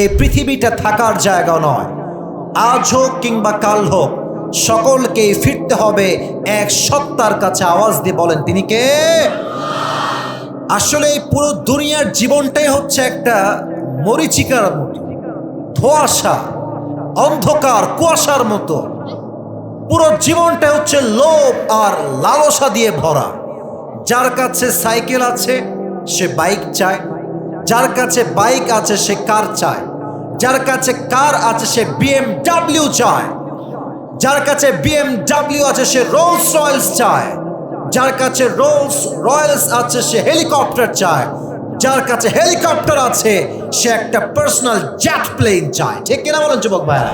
এই পৃথিবীটা থাকার জায়গা নয়। আজ হোক কিংবা কাল হোক, সকলকেই ফিরতে হবে এক সত্তার কাছে। আওয়াজ দিয়ে বলেন, তিনি কে? আসলে এই পুরো দুনিয়ার জীবনটাই হচ্ছে একটা মরীচিকার মতো, ধোঁয়াশা, অন্ধকার, কুয়াশার মতো। পুরো জীবনটা হচ্ছে লোভ আর লালসা দিয়ে ভরা। যার কাছে সাইকেল আছে সে বাইক চায়, যার কাছে বাইক আছে সে কার চায়, যার কাছে কার আছে সে BMW চায়, যার কাছে BMW আছে সে রোলস রয়েলস চায়, যার কাছে রোলস রয়েলস আছে সে হেলিকপ্টার চায়, যার কাছে হেলিকপ্টার আছে সে একটা পার্সোনাল জেট প্লেন চায়। ঠিক কিনা বলেন যুবক ভাইরা?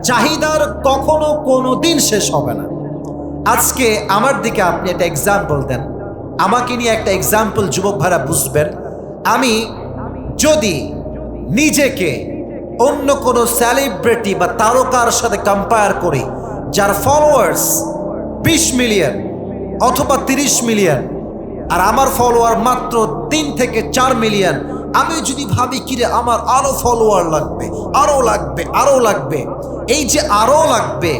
চাহিদার কখনো কোনো দিন শেষ হবে না। আজকে আমার দিকে আপনি একটা এক্সাম্পল দেন, আমাকে নিয়ে একটা এক্সাম্পল যুবক ভাইরা বুঝবেন। আমি যদি নিজেকে অন্য কোনো সেলিব্রিটি বা তারকার সাথে কম্পেয়ার করি, যার ফলোয়ার্স 20 মিলিয়ন অথবা 30 মিলিয়ন, আর আমার ফলোয়ার মাত্র 3 থেকে 4 মিলিয়ন, আমি যদি ভাবি কিরে আমার আরো ফলোয়ার লাগবে, আরো লাগবে, আরো লাগবে, এই যে আরো লাগবে,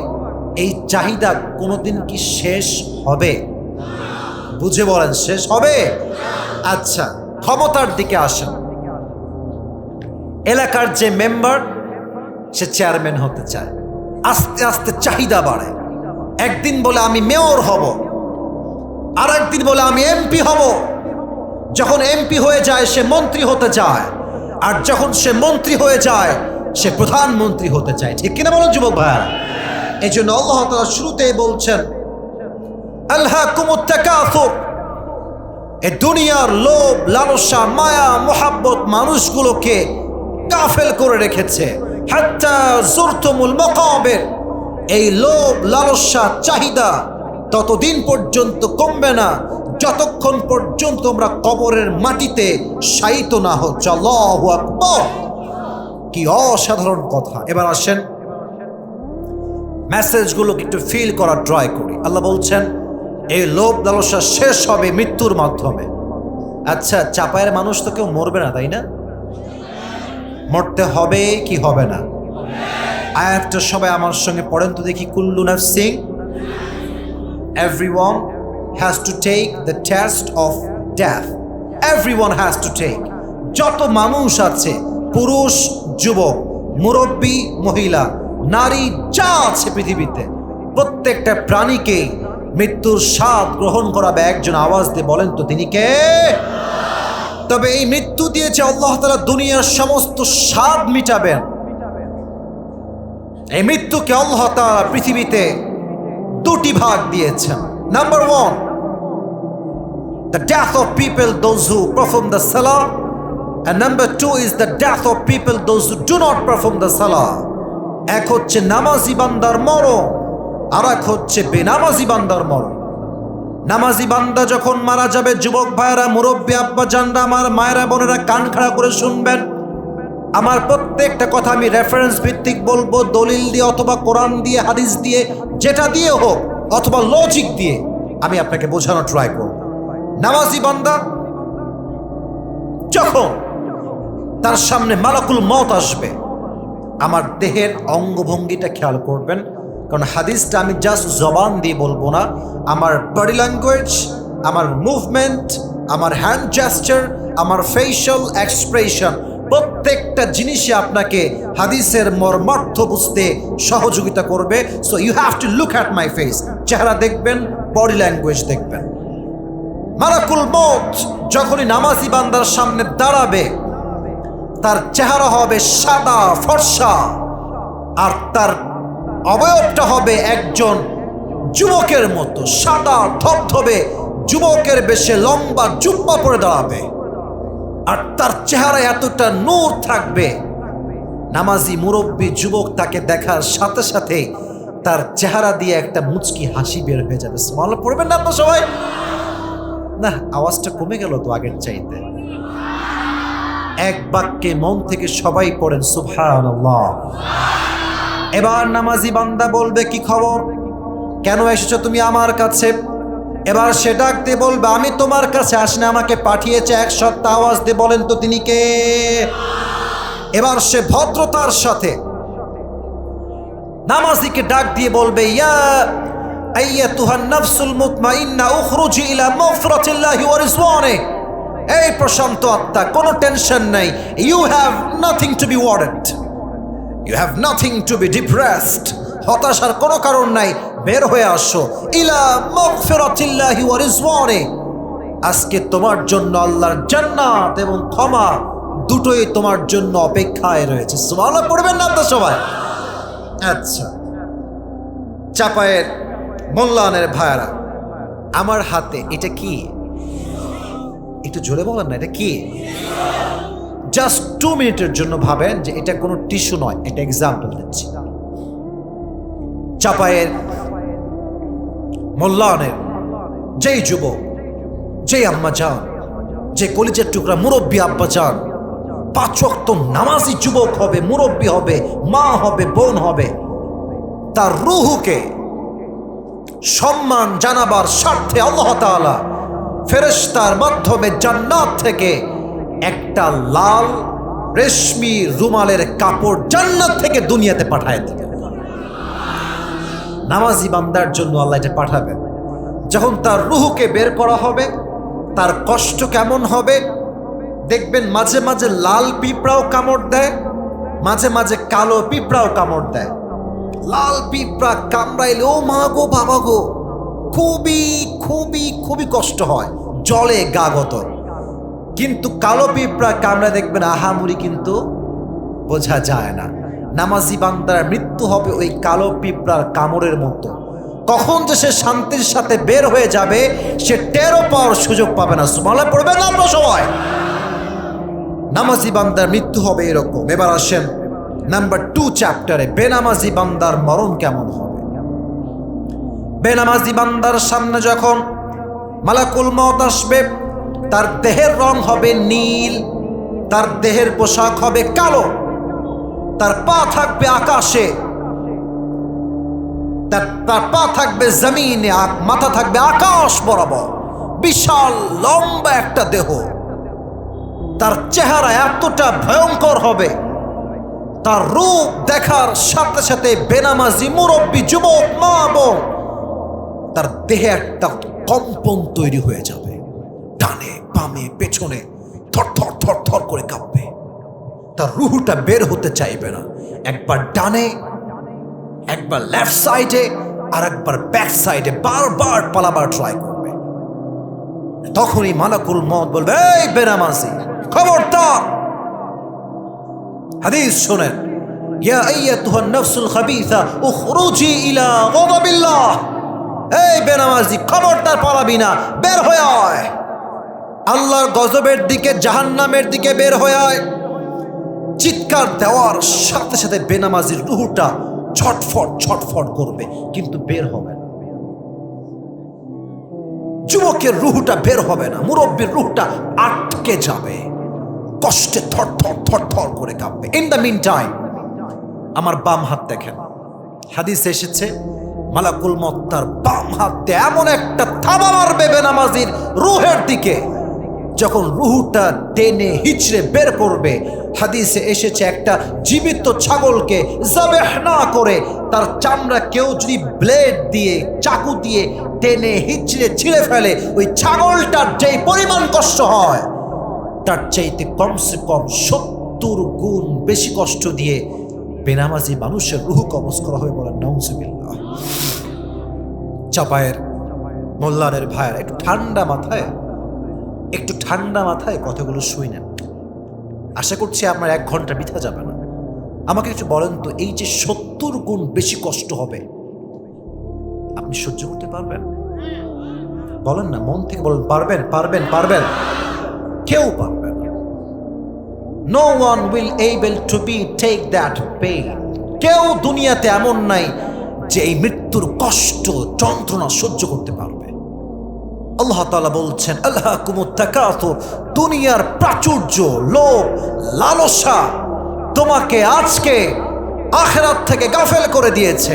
এই চাহিদা কোনোদিন কি শেষ হবে? বুঝে বলেন, শেষ হবে? আচ্ছা, ক্ষমতার দিকে আসেন। এলাকার যে মেম্বার সে চেয়ারম্যান হতে চায়, আস্তে আস্তে চাহিদা বাড়ে। একদিন বলে আমি মেয়র হব, আর একদিন বলে আমি এমপি হব। যখন এমপি হয়ে যায় সে মন্ত্রী হতে চায়, আর যখন সে মন্ত্রী হয়ে যায় সে প্রধানমন্ত্রী হতে চায়। ঠিক কিনা বলেন যুবক ভাইয়ারা? এই জন্য আল্লাহ তাআলা শুরুতেই বলছেন, আলহাকুমুত তাকাসুর, এই দুনিয়ার লোভ, লালসা, মায়া, মোহাব্বত মানুষগুলোকে গাফেল করে রেখেছে। হাত্তা যুরতুমুল মাকাবির, এই লোভ, লালসা, চাহিদা ততদিন পর্যন্ত কমবে না যতক্ষণ পর্যন্ত তোমরা কবরের মাটিতে শায়িত না হচ্ছ। আল্লাহু আকবার, কি অসাধারণ কথা। এবার আসেন মেসেজগুলোকে একটু ফিল করার ট্রাই করি। আল্লাহ বলছেন এই লোভ লালসা শেষ হবে মৃত্যুর মাধ্যমে। আচ্ছা, চাপায়ের মানুষ তো কেউ মরবে না, তাই না? মরতে হবে কি হবে না? আয়াতটা সবাই আমার সঙ্গে পড়েন তো দেখি। কুল্লু নাফসিন, everyone has to take the test of death. Everyone has to take. যত মানুষ আছে, পুরুষ, যুবক, মুরব্বী, মহিলা, নারী, যা আছে পৃথিবীতে, প্রত্যেকটা প্রাণীকে মৃত্যুর স্বাদ গ্রহণ করাবে একজন। আওয়াজ দিয়ে বলেন তো তিনি কে? তবে এই মৃত্যু দিয়েছে আল্লাহ তাআলা দুনিয়ার সমস্ত স্বাদ মিটাবেন। এই মৃত্যুকে আল্লাহ তাআলা পৃথিবীতে দুটি ভাগ দিয়েছেন। Number 1, the death of people those who perform the salah, and number 2 is the death of people those who do not perform the salah. এক হচ্ছে নামাজি বান্দার মরণ, আর এক হচ্ছে বেনামাজি বান্দার মরণ। নামাজি বান্দা যখন মারা যাবে, যুবক ভাইয়েরা, মুরব্বী আব্বা জানরা, আমার মায়েরা বোনেরা, কান খাড়া করে শুনবেন। আমার প্রত্যেকটা কথা আমি রেফারেন্স ভিত্তিক বলবো, দলিল দিয়ে অথবা কোরআন দিয়ে, হাদিস দিয়ে, যেটা দিয়ে হোক, অথবা লজিক দিয়ে আমি আপনাকে বোঝানোর ট্রাই করব। নামাজি বান্দা যখন তার সামনে মালাকুল মউত আসবে, আমার দেহের অঙ্গভঙ্গিটা খেয়াল করবেন, কারণ হাদিসটা আমি জাস্ট জবান দিয়ে বলবো না। আমার বডি ল্যাঙ্গুয়েজ, আমার মুভমেন্ট, আমার হ্যান্ড জেস্টার, আমার ফেশিয়াল এক্সপ্রেশন, প্রত্যেকটা জিনিসই আপনাকে হাদিসের মর্মার্থ বুঝতে সহযোগিতা করবে। So you have to look at my face. চেহারা দেখবেন, বডি ল্যাঙ্গুয়েজ দেখবেন। মালাকুল মউত যখনই নামাজি বান্দার সামনে দাঁড়াবে, তার চেহারা হবে সাদা ফর্সা, আর তার অবয়বটা হবে একজন যুবকের মতো, সাদা ধবধবে যুবকের বেশে লম্বা জুব্বা পরে দাঁড়াবে, আর তার চেহারায় এতটা নূর থাকবে, নামাজি মুরব্বী যুবক তাকে দেখার সাথে সাথে তার চেহারা দিয়ে একটা মুচকি হাসি বের হয়ে যাবে। সুবহানাল্লাহ পড়বেন না আপনারা সবাই? না, আওয়াজটা কমে গেল তো আগের চাইতে। এক বাক্যে মন থেকে সবাই পড়েন সুবহানাল্লাহ। এবার নামাজি বান্দা বলবে, কি খবর, কেন এসেছো তুমি আমার কাছে? এবার সে ডাক দিয়ে বলবে, আমি তোমার কাছে আসিনি, আমাকে পাঠিয়েছে এক সত্তা। আওয়াজ দিয়ে বলেন তো তিনি কে? এবার সে ভদ্রতার সাথে নামাজিকে ডাক দিয়ে বলবে, ইয়া আইয়াতুহান নাফসুল মুতমাইন্না উখরুজি ইলা মাগফিরাতিল্লাহি ওয়া রিজওয়ানিহি। এই প্রশান্ত আত্মা, কোনো টেনশন নাই। You have nothing to be worried, you have nothing to be depressed. হতাশার কোনো কারণ নাই, বের হয়ে আসো। ইলা মাগফিরাতিল্লাহি ওয়া রিজওয়ানিহি। আজকে তোমার জন্য আল্লাহর জান্নাত এবং ক্ষমা দুটোই তোমার জন্য অপেক্ষায় রয়েছে। সুবহানাল্লাহ পড়বেন না তো সবাই? আচ্ছা, চাপায়ের মোল্লানের ভাইয়ারা, আমার হাতে এটা কি? একটু জোরে বলেন না, এটা কি? জাস্ট 2 মিনিটের জন্য ভাবেন যে এটা কোনো টিস্যু নয়, এটা এক্সাম্পল দিচ্ছি। চাপায়ের মোল্লানের যেই যুবক, যেই আম্মা যান, যে কলিজার টুকরা মুরব্বী আব্বা যান, 5 ওয়াক্ত নামাজি যুবক হবে, মুরব্বী হবে, মা হবে, বোন হবে, তার রুহুকে সম্মান জানাবার স্বার্থে আল্লাহ তাআলা ফেরেশতার মাধ্যমে জান্নাত থেকে একটা লাল রেশমি রুমালের কাপড় জান্নাত থেকে দুনিয়াতে পাঠায় দেবেন। নামাজি বান্দার জন্য আল্লাহ এটা পাঠাবেন। যখন তার রুহুকে বের করা হবে, তার কষ্ট কেমন হবে দেখবেন। মাঝে মাঝে লাল পিঁপড়াও কামড় দেয়, মাঝে মাঝে কালো পিঁপড়াও কামড় দেয়। লাল পিঁপড়া কামড়াইলে ও মা গো বাবা গো, খুবই খুবই খুবই কষ্ট হয়, জলে গা গতর। কিন্তু কালো পিঁপড়া কামড়া দেখবেন আহামরি কিন্তু বোঝা যায় না। নামাজি বান্দার মৃত্যু হবে ওই কালো পিঁপড়ার কামড়ের মতো। কখন যে সে শান্তির সাথে বের হয়ে যাবে সে টেরও পাওয়ার সুযোগ পাবে না। সুবহানাল্লাহ পড়বেন না আমরা সবাই? নামাজি বান্দার মৃত্যু হবে এরকম। এবার আসেন নাম্বার 2 চ্যাপ্টারে, বেনামাজি বান্দার মরণ কেমন হবে। বেনামাজি বান্দার সামনে যখন মালাকুল মউত আসবে, তার দেহের রং হবে নীল, তার দেহের পোশাক হবে কালো, তার পা থাকবে আকাশে, তার পা থাকবে জমিনে, মাথা থাকবে আকাশ বরাবর, বিশাল লম্বা একটা দেহ। তার চেহারা এতটা ভয়ঙ্কর হবে, তার রূপ দেখার সাথে সাথে বেনামাজি মুরব্বী যুবক মা বোন তার দেহে একটা কম্পন তৈরি হয়ে যাবে। ডানে বামে পেছনে থর থর থর থর করে কাঁপবে। তার রুহুটা বের হতে চাইবে না। একবার ডানে, একবার লেফট সাইডে, আর একবার ব্যাক সাইডে বারবার পালাবার ট্রাই করবে। তখনই মালাকুল মউত বলবে, এই বেনামাজি খবরদার। হাদিস শোনেন, ইয়া আইয়াতুহান নাফসুল খাবিসা উখরুজি ইলা গাদাবিল্লাহ। এই বেনামাজি খবরদার পালাবি না, বের হয়ে আয়। আল্লাহর গজবের দিকে, জাহান্নামের দিকে বের হয়ে আয়। চিৎকার দেওয়ার সাথে সাথে বেনামাজির রুহুটা ছটফট ছটফট করবে, কিন্তু বের হবে না। যুবকের রুহুটা বের হবে না, মুরব্বীর রুহুটা আটকে যাবে, কষ্টে থর থর থর থর করে কাঁপবে। ইন দ্য মিন টাইম আমার বাম হাত দেখেন, হাদিসে এসেছে মালাকুল মউত তার বাম হাতে এমন একটা থাবা মারবে বেনামাজির রুহের দিকে, যখন রুহুটা টেনে হিচড়ে বের করবে। হাদিসে এসেছে একটা জীবিত ছাগলকে যাবেহ না করে তার চামড়া কেউ যদি ব্লেড দিয়ে, চাকু দিয়ে টেনে হিচড়ে ছিঁড়ে ফেলে, ওই ছাগলটার যেই পরিমাণ কষ্ট হয় তার চাইতে কমসে কম 70 গুণ বেশি কষ্ট দিয়ে বেনামাজি মানুষের রুহ কবজ করা হবে। বলেন নাউজুবিল্লাহ। চাপায়ের মোল্লানের ভাইয়েরা, একটু ঠান্ডা মাথায় কথাগুলো শুনেন। আশা করছি আপনার 1 ঘন্টা বৃথা যাবে না। আমাকে একটু বলেন তো, এই যে 70 গুণ বেশি কষ্ট হবে, আপনি সহ্য করতে পারবেন? বলেন না, মন থেকে বলেন, পারবেন পারবেন পারবেন? কেউ পারবে না। No one will able to be take that pain. কেউ দুনিয়াতে এমন নাই যে এই মৃত্যুর কষ্ট যন্ত্রণা সহ্য করতে পারবে। আল্লাহ তাআলা বলছেন, আলহাকুমুত তাকাসুর, দুনিয়ার প্রাচুর্য, লোভ, লালসা তোমাকে আজকে আখিরাত থেকে গাফেল করে দিয়েছে।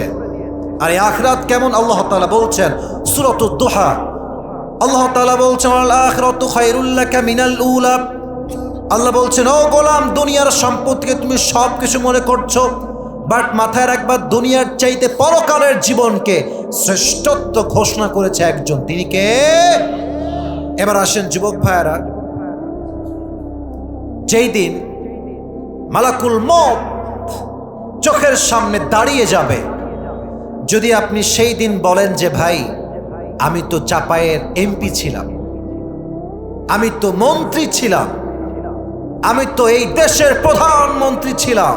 আর এই আখিরাত কেমন আল্লাহ তাআলা বলছেন সূরাতুদ দুহা, আল্লাহ তাআলা বলছেন, আল আখিরাতু খায়রুল লাকা মিনাল উলা। আল্লাহ বলছেন, ও গোলাম, দুনিয়ার সম্পদকে তুমি সব কিছু মনে করছো, বাট মাথায় রাখবা দুনিয়ার চাইতে পরকালের জীবনকে শ্রেষ্ঠত্ব ঘোষণা করেছে একজন, তিনি কে? এবার আসেন যুবক ভাইয়েরা, যেই দিন মালাকুল মউত চোখের সামনে দাঁড়িয়ে যাবে, যদি আপনি সেই দিন বলেন যে ভাই আমি তো চাপায়ের এমপি ছিলাম, আমি তো মন্ত্রী ছিলাম, আমি তো এই দেশের প্রধানমন্ত্রী ছিলাম,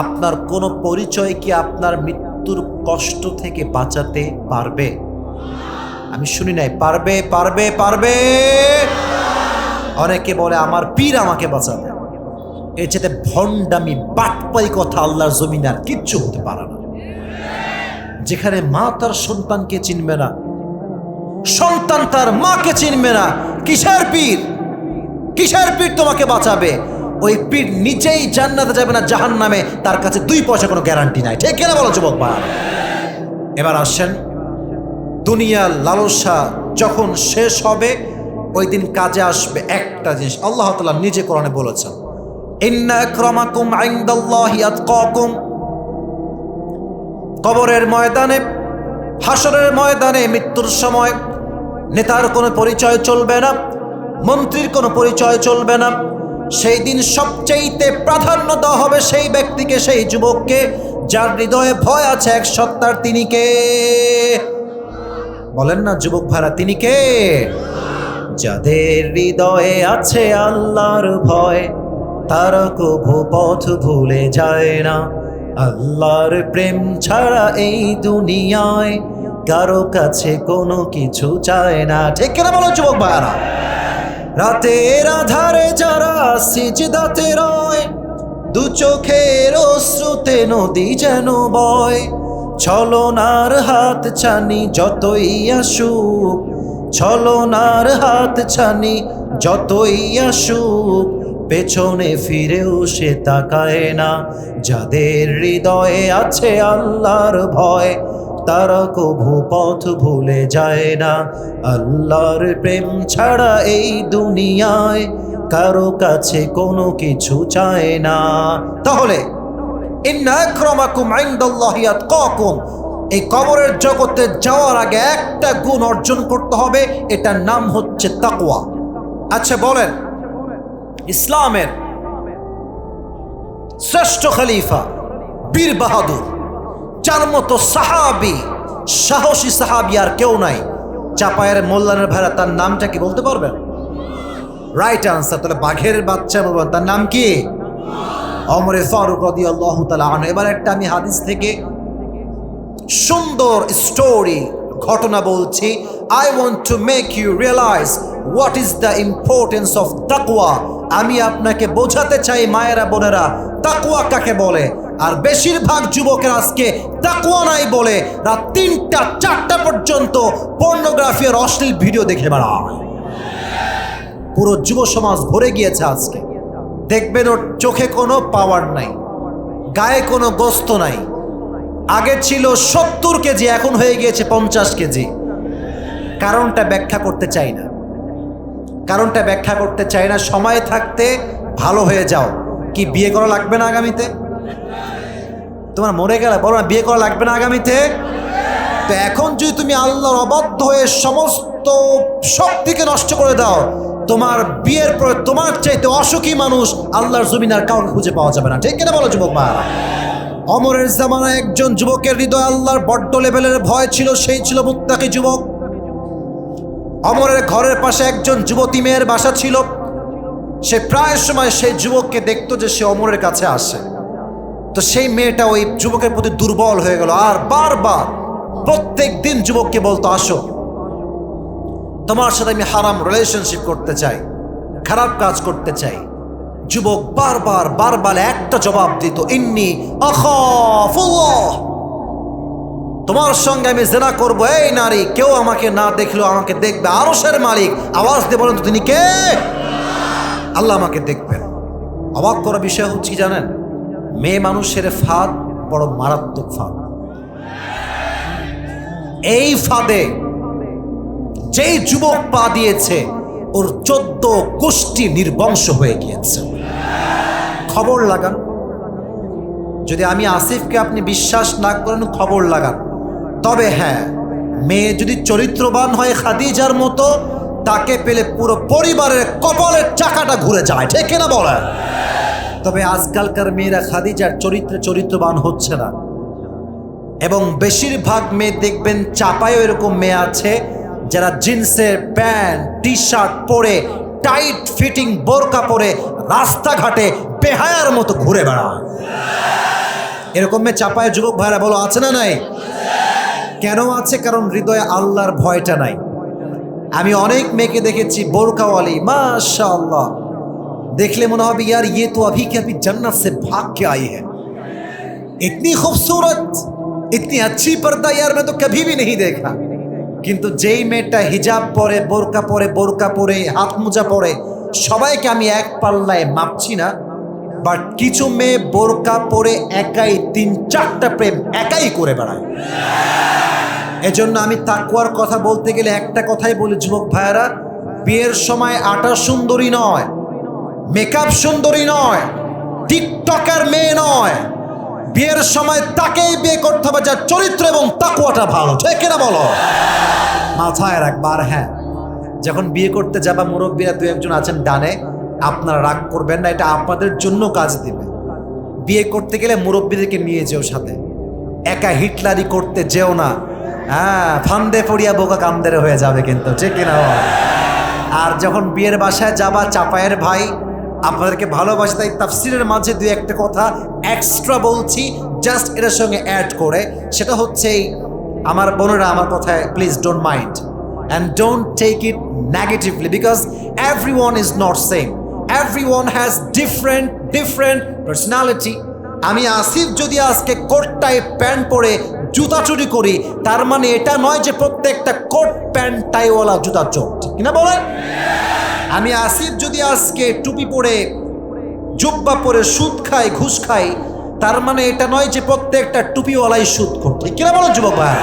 আপনার কোনো পরিচয় কি আপনার মৃত্যুর কষ্ট থেকে বাঁচাতে পারবে? আমি শুনি নাই পারবে পারবে পারবে। অনেকে বলে আমার পীর আমাকে বাঁচাবে। এর চেয়ে ভণ্ডামি বাটপাই কথা আল্লাহর জমিনে আর কিচ্ছু হতে পারে না। যেখানে মা তার সন্তানকে চিনবে না, সন্তান তার মাকে চিনবে না, কিসের পীর? কিসের পীর তোমাকে বাঁচাবে? ওই পীর নিজেই জান্নাতে যাবে না জাহান্নামে, তার কাছে 2 পয়সা কোনো গ্যারান্টি নাই। ঠিক কিনা বলো যুবক ভাই? এবার আসেন, দুনিয়ার লালসা যখন শেষ হবে ওই দিন কাজে আসবে একটা জিনিস। আল্লাহ তাআলা নিজে কোরআনে বলেছেন, ইন্না আকরামাকুম ইনদাল্লাহি আতকাকুম। কবরের ময়দানে, হাসরের ময়দানে, মৃত্যুর সময় নেতার কোনো পরিচয় চলবে না, মন্ত্রীর কোনো পরিচয় চলবে না। সেই দিন সবচেয়ে প্রাধান্য দেওয়া হবে সেই ব্যক্তিকে, সেই যুবককে যার হৃদয়ে ভয় আছে এক সত্তার। তিনি কে? বলেন না যুবক ভাইরা, তিনি কে? যাদের হৃদয়ে আছে আল্লাহর ভয়, তারা কভু পথ ভুলে যায় না। আল্লাহর প্রেম ছাড়া এই দুনিয়ায় কারো কাছে কোনো কিছু চায় না। ঠিক কিনা বলো যুবক ভাইরা? রাতের আধারে যারা সিজদাতে রয়, 2 চোখের অশ্রুতে নদী যেন বয়। ছলনার হাত ছানি যতই আসুক, ছলনার হাত ছানি যতই আসুক, পেছনে ফিরেও সে তাকায় না। যাদের হৃদয়ে আছে আল্লাহর ভয়, তারা কভু পথ ভুলে যায় না। আল্লাহর প্রেম ছাড়া এই দুনিয়ায় কারো কাছে কোনো কিছু চায় না। তাহলে ইন্না আকরামাকুম ইনদাল্লাহি আতকাকুম, এই কবরের জগতে যাওয়ার আগে একটা গুণ অর্জন করতে হবে, এটার নাম হচ্ছে তাকওয়া। আচ্ছা বলেন, ইসলামের শ্রেষ্ঠ খলিফা বীর বাহাদুর, যার মতো সাহাবি, সাহসী সাহাবি আর কেউ নাই, চাপায়ের মোল্লানের ভাইরা, তার নামটা কি বলতে পারবেন? Right answer. তাহলে বাঘের বাচ্চা বলবেন, তার নাম কি? ওমরে ফারুক রাদিয়াল্লাহু তাআলা আনহু। এবার একটা আমি হাদিস থেকে সুন্দর স্টোরি, ঘটনা বলছি। I want to make you realize what is the importance of তাকওয়া। আমি আপনাকে বোঝাতে চাই মায়েরা বোনেরা, তাকওয়া কাকে বলে। আর বেশিরভাগ যুবকের আজকে তাকওয়া নাই বলে রাত 3টা 4টা পর্যন্ত পর্নোগ্রাফি আর অশ্লীল ভিডিও দেখে বেড়ায়। পুরো যুব সমাজ ভরে গিয়েছে আজকে। দেখবেন ওর চোখে কোনো পাওয়ার নাই, গায়ে কোনো গোস্ত নাই। আগে ছিল 70 কেজি, এখন হয়ে গিয়েছে 50 কেজি। কারণটা ব্যাখ্যা করতে চাই না, কারণটা ব্যাখ্যা করতে চাই না। সময় থাকতে ভালো হয়ে যাও। কি বিয়ে করা লাগবে না আগামীতে? তোমার মরে গেলে বলো না বিয়ে করা লাগবে না আগামীতে? তো এখন যদি তুমি আল্লাহর অবাধ্য হয়ে সমস্ত শক্তিকে নষ্ট করে দাও, তোমার বিয়ের পরে তোমার চাইতে অসুখী মানুষ আল্লাহর জমিনে আর কাউকে খুঁজে পাওয়া যাবে না। ঠিক কিনা বলো যুবক ভাইরা? ওমরের জামানায় একজন যুবকের হৃদয়ে আল্লাহর বড্ড লেভেলের ভয় ছিল, সেই ছিল মুত্তাকি যুবক। ওমরের ঘরের পাশে একজন যুবতী মেয়ের বাসা ছিল। সে প্রায় সময় সেই যুবককে দেখতো যে সে ওমরের কাছে আসে। তো সেই মেয়েটা ওই যুবকের প্রতি দুর্বল হয়ে গেল, আর বারবার প্রত্যেক দিন যুবককে বলতো, আসো তোমার সাথে আমি হারাম রিলেশনশিপ করতে চাই, খারাপ কাজ করতে চাই। যুবক বারবার একটা জবাব দিত, ইন্নী আখাফুল্লাহ, তোমার সঙ্গে আমি জিনা করব। এই নারী, কেউ আমাকে না দেখলেও আমাকে দেখবে আরশের মালিক। আওয়াজ দিয়ে বলেন তো তিনি কে? আল্লাহ আমাকে দেখবেন। অবাক করা বিষয় হচ্ছে কি জানেন? মেয়ে মানুষের ফাঁদ বড় মারাত্মক ফাঁদ। এই ফাঁদে যেই যুবক পা দিয়েছে ওর 14 গোষ্ঠী নির্বংশ হয়ে গিয়েছে। খবর লাগান, যদি আমি আসিফকে আপনি বিশ্বাস না করেন খবর লাগান। তবে হ্যাঁ, মেয়ে যদি চরিত্রবান হয় খাদিজার মতো, তাকে পেলে পুরো পরিবারের কপালের চাকাটা ঘুরে যায়, ঠিক কিনা বলেন? তবে আজকালকার মেয়েরা খাদিজার চরিত্রবান হচ্ছে না, এবং বেশিরভাগ মেয়ে দেখবেন চাপায়ও এরকম মেয়ে আছে যারা জিন্সের প্যান্ট টি শার্ট পরে টাইট ফিটিং বোরকা পরে রাস্তাঘাটে বেহায়ার মতো ঘুরে বেড়ায়। এরকম মেয়ে চাপায় যুবক ভাইরা বলো, আছে না নাই? কেন আছে? কারণ হৃদয়ে আল্লাহর ভয়টা নাই। আমি অনেক মেয়েকে দেখেছি বোরকাওয়ালি, মাশাআল্লাহ, দেখলে মনে হবে यार ये तो अभी के अभी जन्नत से भाग के आई है, इतनी खूबसूरत, इतनी अच्छी पर्दा यार मैं तो कभी भी नहीं देखा। কিন্তু যেই মেয়েটা হিজাব পরে, বোরকা পরে হাত মোজা পরে, সবাইকে আমি এক পাল্লায় মাপছি না, বাট কিছু মেয়ে বোরকা পরে একাই 3-4টা প্রেম একাই করে বেড়ায়। এজন্য আমি তাকওয়ার কথা বলতে গেলে একটা কথাই বলি, যুবক ভাইয়েরা, বিয়ের সময় আটা সুন্দরী নয়, মেকআপ সুন্দরী নয়, টিকটকার মেয়ে নয়, বিয়ের সময় তাকেই বিয়ে করতে হবে যার চরিত্র এবং তাকওয়াটা ভালো, ঠিক কিনা বলো? মাথায় রাখবার। হ্যাঁ, যখন বিয়ে করতে যাবা, মুরব্বীরা 2-1 আছেন ডানে, আপনারা রাগ করবেন না, এটা আপনাদের জন্য কাজ দিবে। বিয়ে করতে গেলে মুরব্বীদেরকে নিয়ে যেও সাথে, একা হিটলারি করতে যেও না। হ্যাঁ, ফান্দে পড়িয়া বোকা কামদের হয়ে যাবে কিন্তু, ঠিক কিনা? আর যখন বিয়ের বাসায় যাবা, চাপায়ের ভাই আপনাদেরকে ভালোবাসে, তাই তাফসিরের মাঝে 2-1টা কথা এক্সট্রা বলছি, জাস্ট এটার সঙ্গে অ্যাড করে। সেটা হচ্ছে, আমার বোনেরা আমার কথায় please don't mind and don't take it negatively, because everyone is not same, everyone has different personality. আমি আসিফ যদি আজকে কোট টাই প্যান্ট পরে জুতা চুরি করি, তার মানে এটা নয় যে প্রত্যেকটা কোট প্যান্ট টাইওয়ালা জুতা চোর, ঠিক কিনা বলেন? আমি আসিফ যদি আজকে টুপি পরে জুব্বা পরে সুদ খাই, ঘুষ খাই, তার মানে এটা নয় যে প্রত্যেকটা টুপিওয়ালাই সুদ করছে, ঠিক কিনা বলেন যুবক ভাই?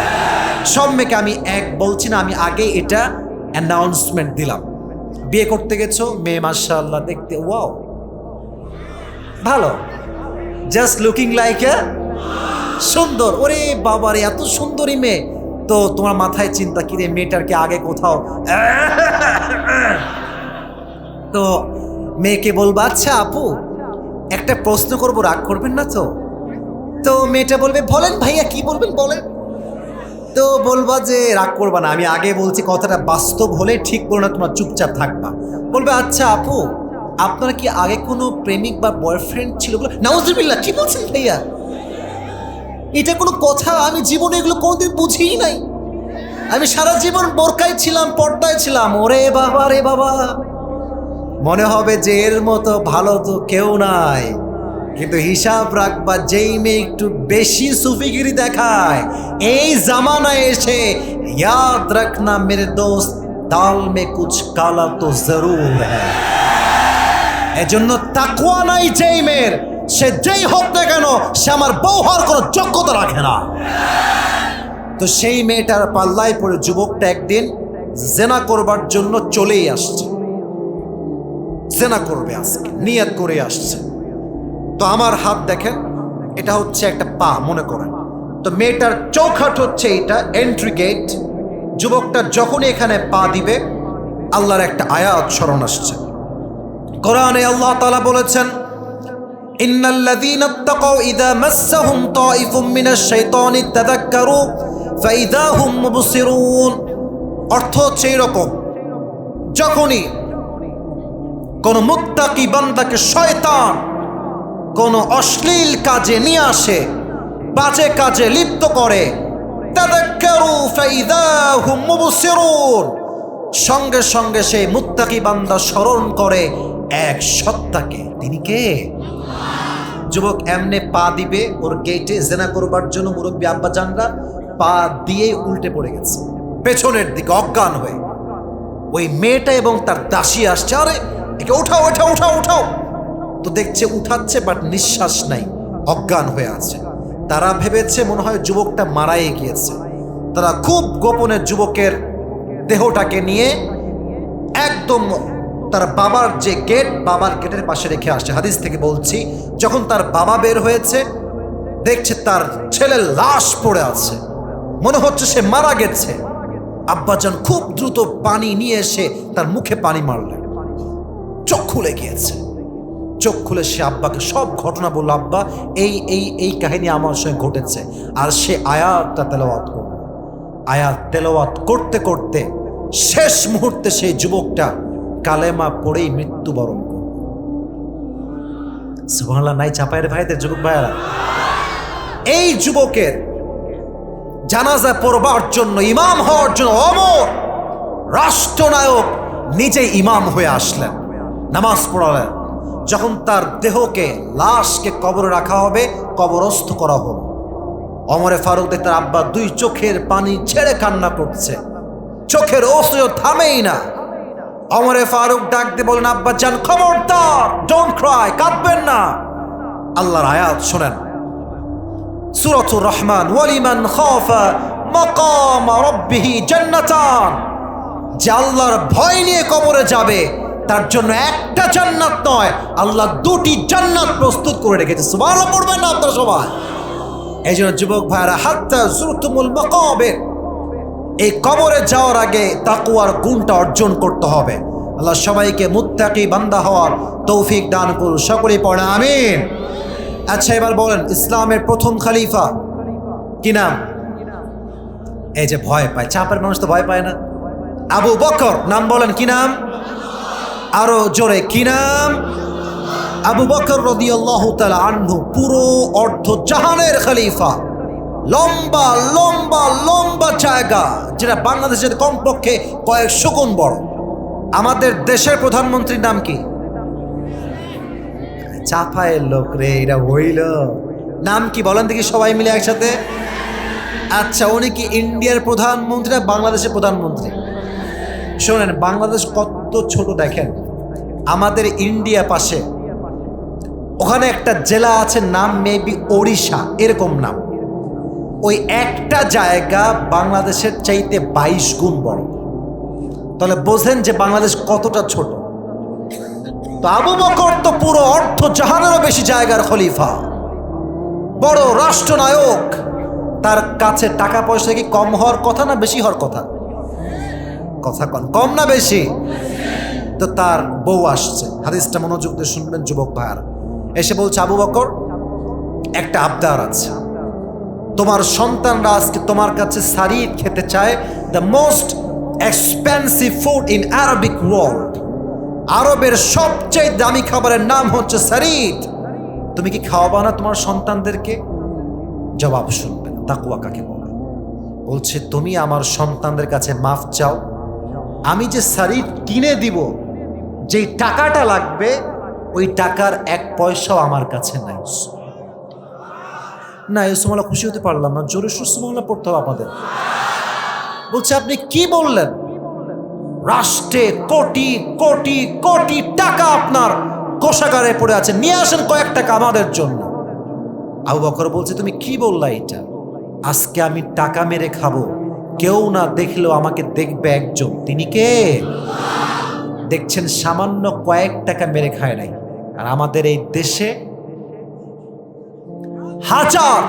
সব মেয়েকে আমি এক বলছি না, আমি আগে এটা অ্যানাউন্সমেন্ট দিলাম। বিয়ে করতে গেছো, মেয়ে মাশাআল্লাহ দেখতে ওয়াও ভালো, জাস্ট লুকিং লাইক এ সুন্দর, ওরে বাবারে এত সুন্দরী মেয়ে, তো তোমার মাথায় চিন্তা কি রে, মেয়েটার কি আগে কোথাও? তো মেয়েকে বলবো, আচ্ছা আপু একটা প্রশ্ন করবো, রাগ করবেন না তো? তো মেয়েটা বলবে, বলেন ভাইয়া কি বলবেন বলেন। তো বলবা যে রাগ করবা না, আমি আগে বলছি কথাটা বাস্তব হলে ঠিক বলো না, তোমার চুপচাপ থাকবা। বলবে, আচ্ছা আপু আপনার কি আগে কোনো প্রেমিক বা বয়ফ্রেন্ড ছিল? বলে, নাউজুবিল্লাহ, কি বলছেন ভাইয়া, এটা কোনো কথা? আমি জীবনে এগুলো কোনোদিন বুঝিই নাই, আমি সারা জীবন বোরকায় ছিলাম, পর্দায় ছিলাম। ওরে বাবা রে বাবা, মনে হবে যে এর মতো ভালো তো কেউ নাই। কিন্তু হিসাব রাখবা, যেই মেয়ে একটু বেশি সুফিগিরি দেখায়, এই জামানায় এসে ইয়াদ রাখনা মেরে দোস্ত, দাল মে কুছ কালা তো জরুর হ্যায়। এজন্য তাকওয়া নাই যেই মেয়ের, সে যেই হোক না কেন, সে আমার বউ হওয়ার কোনো যোগ্যতা রাখে না। তো সেই মেয়েটার পাল্লায় পড়ে যুবকটা একদিন জেনা করবার জন্য চলেই আসছে, জেনা করবে আজকে নিয়ত করে আসছে। তো আমার হাত দেখেন, এটা হচ্ছে একটা পা মনে করেন, তো মেয়েটার চৌখাট হচ্ছে এটা এন্ট্রি গেট। যুবকটা যখনই এখানে পা দিবে, আল্লাহর একটা আয়াত স্মরণ আসছে। কোরআনে আল্লাহ তাআলা বলেছেন, ইন্নাল্লাযীনা ইত্তাকাউ ইযা মাসসাহুম তাইফুম মিনাশ শাইতানি তাযাক্কারু ফাইযা হুম মুবসিরুন। অর্থ হচ্ছে এরকম, যখনই কোন মুত্তাকি বান্দাকে শয়তান কোন অশ্লীল কাজে নিয়ে আসে, বাজে কাজে লিপ্ত করে, তাযাক্কারু ফাইযা হুম মুবসিরুন, সঙ্গে সঙ্গে সেই মুত্তাকি বান্দা স্মরণ করে এক সত্তাকে। তিনি কে? যুবক এমনে পা দিবে ওর গেটে জেনা করবার জন্য, মুরব্বী আব্বা জানরা পা দিয়ে উল্টে পড়ে গেছে পেছনের দিকে অজ্ঞান হয়ে। ওই মেয়েটা এবং তার দাসী আসছে, আরে একে উঠাও উঠাও উঠাও উঠাও। তো দেখছে উঠাচ্ছে, বাট নিঃশ্বাস নাই, অজ্ঞান হয়ে আছে। তারা ভেবেছে মনে হয় যুবকটা মারাই গিয়েছে। তারা খুব গোপনে যুবকের দেহটাকে নিয়ে এক একদম তার বাবার যে গেট, বাবার গেটের পাশে রেখে আসছে। হাদিস থেকে বলছি, যখন তার বাবা বের হয়েছে দেখছে তার ছেলের লাশ পড়ে আছে, মনে হচ্ছে সে মারা গেছে। আব্বাজান খুব দ্রুত পানি নিয়ে এসে তার মুখে পানি মারলেন, চোখ খুলে গিয়েছে। চোখ খুলে সে আব্বাকে সব ঘটনা বলল, আব্বা এই এই এই কাহিনী আমার সঙ্গে ঘটেছে। আর সে আয়াতটা তেলাওয়াত করল। আয়াত তেলাওয়াত করতে করতে শেষ মুহূর্তে সেই যুবকটা কালেমা পড়েই মৃত্যুবরণ করল। সুবহানাল্লাহ নাই চাপায়ের ভাইদের, যুবক ভাইয়েরা, এই যুবকের জানাজা পড়বার জন্য, ইমাম হওয়ার জন্য অমর রাষ্ট্রনায়ক নিজেই ইমাম হয়ে আসলেন, নামাজ পড়ালেন। যখন তার দেহকে, লাশকে কবরে রাখা হবে, কবরস্থ করা হলো, ওমরে ফারুক দেখতে তার আব্বা দুই চোখের পানি ছেড়ে কান্না করছে, চোখের অশ্রু থামেই না। ওমরে ফারুক ডাক দিয়ে বলেন, আব্বা জান খবরদার, ডোন্ট ক্রাই, কাঁদবেন না। আল্লাহর আয়াত শোনেন, সূরাতুর রহমান, ওয়ালিমান খাফা মাকাম রাব্বিহি জান্নাতান, যে আল্লাহর ভয় নিয়ে কবরে যাবে তার জন্য একটা জান্নাত নয়, আল্লাহ দুটি জান্নাত প্রস্তুত করে রেখেছে। সুবহানাল্লাহ পড়বেন না আপনারা সবাই? এই জন্য যুবক ভাইরা, হাত্তা যুরতুমুল মাকাবির, এই কবরে যাওয়ার আগে তাকওয়ার গুণটা অর্জন করতে হবে। আল্লাহ সবাইকে মুত্তাকি বান্দা হওয়ার তৌফিক দান করুন, সকলেই পড়ে আমিন। আচ্ছা এবার বলেন, ইসলামের প্রথম খলিফা কি নাম? এই যে ভয় পায়, চাপের মানুষ তো ভয় পায় না। আবু বকর, নাম বলেন কি নাম? আরো জোরে কি নাম? আবু বকর রাদিয়াল্লাহু তাআলা আনহু, পুরো অর্ধ জাহানের খলিফা। লম্বা লম্বা লম্বা জায়গা, যেটা বাংলাদেশের কমপক্ষে কয়েকশো গুণ বড়। আমাদের দেশের প্রধানমন্ত্রীর নাম কি? চাপায়ের লোক রে, এটা হইল নাম কি বলেন দেখি সবাই মিলে একসাথে। আচ্ছা, উনি কি ইন্ডিয়ার প্রধানমন্ত্রী না বাংলাদেশের প্রধানমন্ত্রী? শোনেন, বাংলাদেশ কত ছোট দেখেন, আমাদের ইন্ডিয়া পাশে, ওখানে একটা জেলা আছে, নাম মেবি ওড়িশা, এরকম নাম। ওই একটা জায়গা বাংলাদেশের চাইতে 22 গুণ বড়। তাহলে বোঝেন যে বাংলাদেশ কতটা ছোট। তো আবু বকর তো পুরো অর্ধ জাহানেরও বেশি জায়গার খলিফা, বড় রাষ্ট্রনায়ক। তার কাছে টাকা পয়সা কি কম হওয়ার কথা না বেশি হওয়ার কথা? কথা কম না বেশি? তো তার বউ আসছে, হাদিসটা মনোযোগ দিয়ে শুনবেন যুবক ভাইয়ার। এসে বলছে, আবু বকর, একটা আবদার আছে, তোমার সন্তানরা আজকে তোমার কাছে সারিদ খেতে চায়, the most expensive food in Arabic world. আরবের সবচেয়ে দামি খাবারের নাম হচ্ছে সারিদ। তুমি কি খাওয়াবা না তোমার সন্তানদেরকে? জবাব শুনবেন, তাকওয়া কাকে বলে। বলছে, তুমি আমার সন্তানদের কাছে মাফ চাও, আমি যে সারিদ কিনে দিব, যেই টাকাটা লাগবে, ওই টাকার 1 পয়সাও আমার কাছে নাই। না, এই সুবহানাল্লাহ খুশি হতে পারলাম না, জোরে সুবহানাল্লাহ পড়তে হবে আপনাদের। বলছে, আপনি কি বললেন? রাষ্ট্রে কোটি কোটি কোটি টাকা আপনার কোষাগারে পড়ে আছে, নিয়ে আসেন কয়েক টাকা আমাদের জন্য। আবু বকর বলছে, তুমি কি বললা এটা? আজকে আমি টাকা মেরে খাবো, কেউ না দেখলেও আমাকে দেখবে একজন, তিনি কে? দেখছেন, সামান্য কয়েক টাকা মেরে খায় নাই। আর আমাদের এই দেশে হাজার,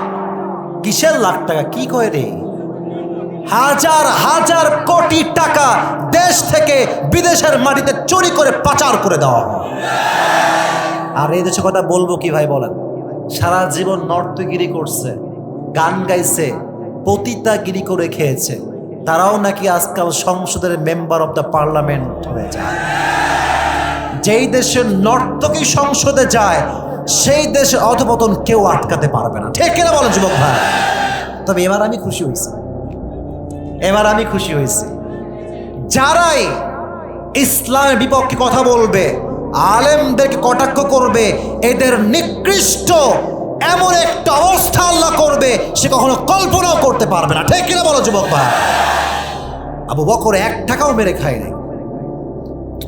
কিসের লাখ টাকা, কি কয় রে, হাজার হাজার কোটি টাকা দেশ থেকে বিদেশের মাটিতে চুরি করে পাচার করে দেওয়া হয়। আর এই দেশের কথা বলবো কি ভাই বলেন? সারা জীবন নর্তগিরি করছে, গান গাইছে, পতিতাগিরি করে খেয়েছে, তারাও নাকি আজকাল সংসদের মেম্বার অব দ্য পার্লামেন্ট হয়ে যায়। যেই দেশের নর্তকী সংসদে যায়, সেই দেশের অধপতন কেউ আটকাতে পারবে না। ঠিক কিনা বলেন যুবক ভাই? তবে এবার আমি খুশি হয়েছি, যারাই ইসলামের বিপক্ষে কথা বলবে, আলেমদেরকে কটাক্ষ করবে, এদের নিকৃষ্ট এমন একটা অবস্থা আল্লাহ করবে সে কখনো কল্পনাও করতে পারবে না। ঠিক কিনা বলো যুবক ভাই? আবু বকর 1 টাকাও মেরে খায় নাই।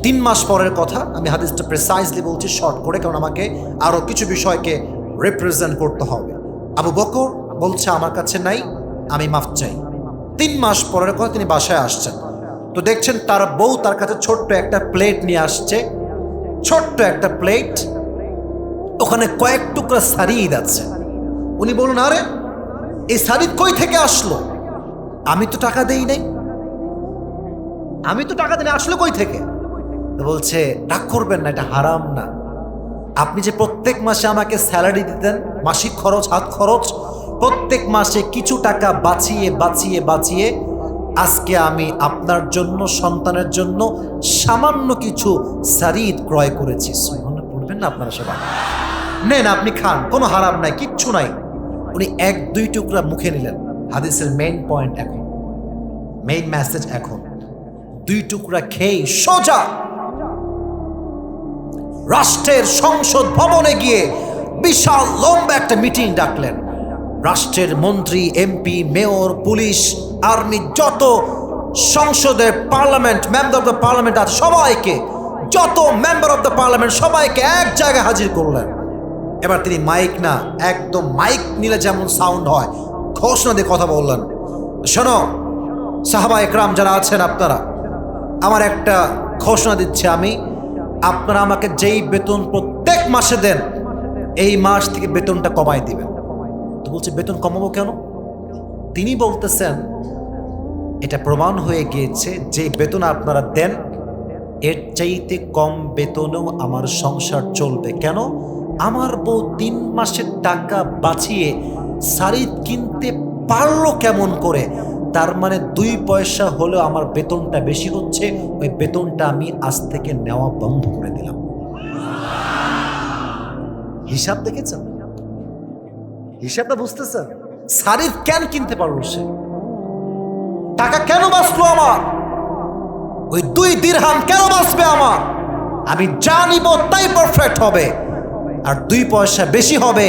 3 মাস পরের কথা, আমি হাদিসটা প্রিসাইজলি বলছি শর্ট করে, কারণ আমাকে আরো কিছু বিষয়কে রিপ্রেজেন্ট করতে হবে। আবু বকর বলছে, আমার কাছে নাই, আমি মাফ চাই। 3 মাস পরের কথা, তিনি বাসায় আসছেন। তো দেখছেন তার বউ তার কাছে ছোট্ট একটা প্লেট নিয়ে আসছে, ছোট্ট একটা প্লেট, ওখানে কয়েক টুকরা সারিদ আছে। উনি বলুন, আরে এই সারিদ কই থেকে আসলো? আমি তো টাকা দেই নাই, আমি তো টাকা দিই, আসলো কই থেকে? তো বলছে, রাগ করবেন না, এটা হারাম না। আপনি যে প্রত্যেক মাসে আমাকে স্যালারি দিতেন, মাসিক খরচ, হাত খরচ, প্রত্যেক মাসে কিছু টাকা বাঁচিয়ে বাঁচিয়ে বাঁচিয়ে আজকে আমি আপনার জন্য, সন্তানের জন্য সামান্য কিছু সারিদ ক্রয় করেছি। মনে পড়বেন না আপনারা সবাই? নেন, আপনি খান, কোনো হারাম নাই, কিচ্ছু নাই। উনি এক দুই টুকরা মুখে নিলেন। হাদিসের মেইন পয়েন্ট এখন, মেইন মেসেজ এখন, দুই টুকরা খেয়ে সোজা রাষ্ট্রের সংসদ ভবনে গিয়ে বিশাল লম্বা একটা মিটিং ডাকলেন। রাষ্ট্রের মন্ত্রী, এমপি, মেয়র, পুলিশ, আর্মি, যত সংসদের parliament member of the parliament আছে সবাইকে, যত মেম্বার অফ দ্য পার্লামেন্ট সবাইকে এক জায়গায় হাজির করলেন। এবার তিনি মাইক না, একদম মাইক নিলে যেমন সাউন্ড হয় ঘোষণা দিয়ে কথা বললেন, শোনো সাহাবা একরাম যারা আছেন, আপনারা, আমার একটা ঘোষণা দিচ্ছে আমি, আপনারা আমাকে যেই বেতন প্রত্যেক মাসে দেন, এই মাস থেকে বেতনটা কমাই দিবেন। তো বলছে, বেতন কমাবো কেন? তিনি বলতেছেন, এটা প্রমাণ হয়ে গিয়েছে যে বেতন আপনারা দেন এর চাইতে কম বেতনেও আমার সংসার চলবে। কেন? আমার বউ 3 মাসের টাকা বাঁচিয়ে সারিদ কিনতে পারলো কেমন করে? তার মানে 2 পয়সা হলেও আমার বেতনটা বেশি হচ্ছে, ওই বেতনটা আমি আজ থেকে নেওয়া বন্ধ করে দিলাম। হিসাব দেখেছেন? হিসাবটা বুঝতেছেন? সারিদ কেন কিনতে পারলো সে? টাকা কেন বাঁচলো আমার? ওই 2 দিরহাম কেন বাঁচবে আমার? আমি যা নিব তাই পারফেক্ট হবে, আর 2 পয়সা বেশি হবে,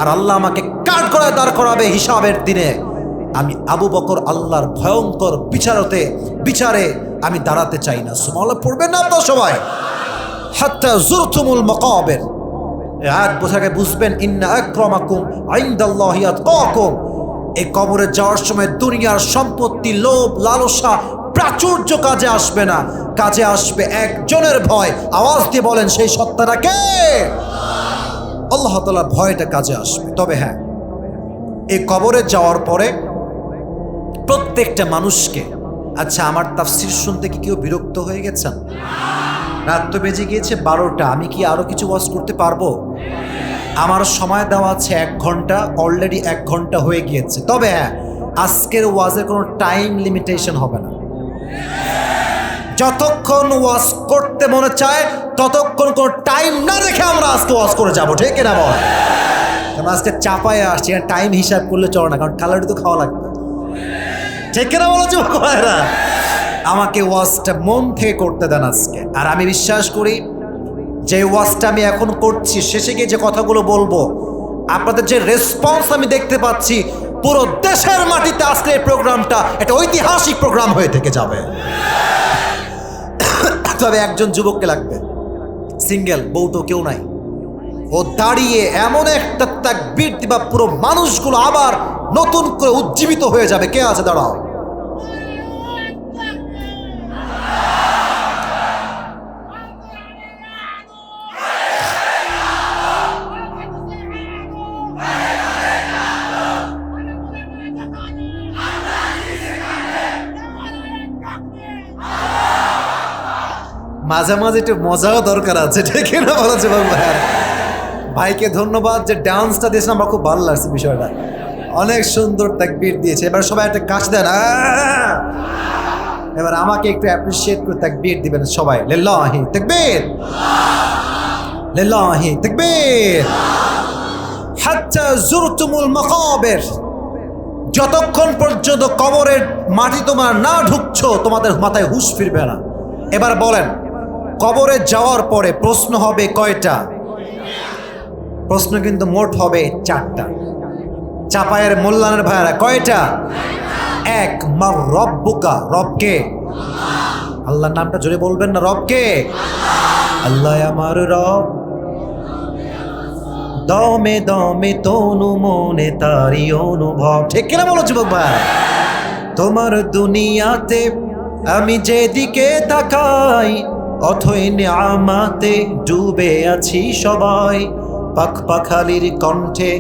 আর আল্লাহ আমাকে কাঠ করে দাঁড় করাবে হিসাবের দিনে। আমি আবু বকর আল্লাহর ভয়ঙ্কর বিচারে আমি দাঁড়াতে চাই না। সুবহানাল্লাহ পড়বেন না আপনারা সবাই? হাত্তা যুরতুমুল মাকাবির, আয়াত বোঝাকে বুঝবেন, ইন্না আকরামাকুম ইনদাল্লাহি আতকাকুম। এই কবরে যাওয়ার সময় দুনিয়ার সম্পত্তি, লোভ, লালসা, প্রাচুর্য কাজে আসবে না, কাজে আসবে একজনের ভয়। আওয়াজ দিয়ে বলেন, সেই সত্তাটা কে? আল্লাহ তাআলার ভয়টা কাজে আসবে। তবে হ্যাঁ, এই কবরে যাওয়ার পরে প্রত্যেকটা মানুষকে, আচ্ছা আমার তাফসীর শুনতে কি কেউ বিরক্ত হয়ে গেছেন? রাত তো বেজে গিয়েছে 12টা, আমি কি আরো কিছু ওয়াজ করতে পারবো? আমার সময় দেওয়া আছে 1 ঘন্টা, অলরেডি 1 ঘন্টা হয়ে গিয়েছে। তবে হ্যাঁ, আজকের ওয়াজের কোনো টাইম লিমিটেশন হবে না। যতক্ষণ ওয়াজ করতে মনে চায় ততক্ষণ কোনো টাইম না রেখে আমরা আজকে ওয়াজ করে যাবো, ঠিক না বল? কারণ আজকে চাপায় আসছি, টাইম হিসাব করলে চলে না, কারণ ক্যালোরি তো খাওয়া লাগবে, ঠিক না বলো? আমাকে ওয়াজটা মন থেকে করতে দেন আজকে। আর আমি বিশ্বাস করি যে ওয়াজটা আমি এখন করছি, শেষে গিয়ে যে কথাগুলো বলবো, আপনাদের যে রেসপন্স আমি দেখতে পাচ্ছি, পুরো দেশের মাটিতে আজকে এই প্রোগ্রামটা একটা ঐতিহাসিক প্রোগ্রাম হয়ে থেকে যাবে। তবে একজন যুবককে লাগবে, সিঙ্গেল, বউ তো কেউ নাই। ও দাঁড়িয়ে এমন একটা তাকবীর দিবা, পুরো মানুষগুলো আবার নতুন করে উজ্জীবিত হয়ে যাবে। কে আছে? দাঁড়াও। মাঝে মাঝে একটু মজাও দরকার আছে, ঠিক না বলেছে ভাইকে ধন্যবাদ যে ডান্সটা দিয়েছেন, আমার খুব ভালো লাগছে বিষয়টা, অনেক সুন্দর তাকবীর দিয়েছে। এবার সবাই একটা কাশ দেন, এবার আমাকে একটু অ্যাপ্রিসিয়েট করে তাকবীর দিবেন সবাই। লিল্লাহি তাকবীর, লিল্লাহি তাকবীর। হাত্তা যুরতুমুল মাকাবির, যতক্ষণ পর্যন্ত কবরের মাটি তোমার না ঢুকছো তোমাদের মাথায় হুঁশ ফিরবে না। এবার বলেন, কবরে যাওয়ার পরে প্রশ্ন হবে কয়টা? প্রশ্ন কিন্তু মোট হবে 4টা। চাপায়ের মোল্লানের ভাইরা কয়টা? 1, মা রব্বুকা, রবকে? আল্লাহর নামটা জোরে বলবেন না, রবকে? আল্লাহ আমার রব, দমে দমে তনু মনে তারি অনুভব, ঠিক কিনা বলো যুবক ভাই? তোমার দুনিয়াতে আমি যেদিকে তাকাই অথই নিয়ামাতে ডুবে আছি সবাই। পাখ পাখালির কণ্ঠে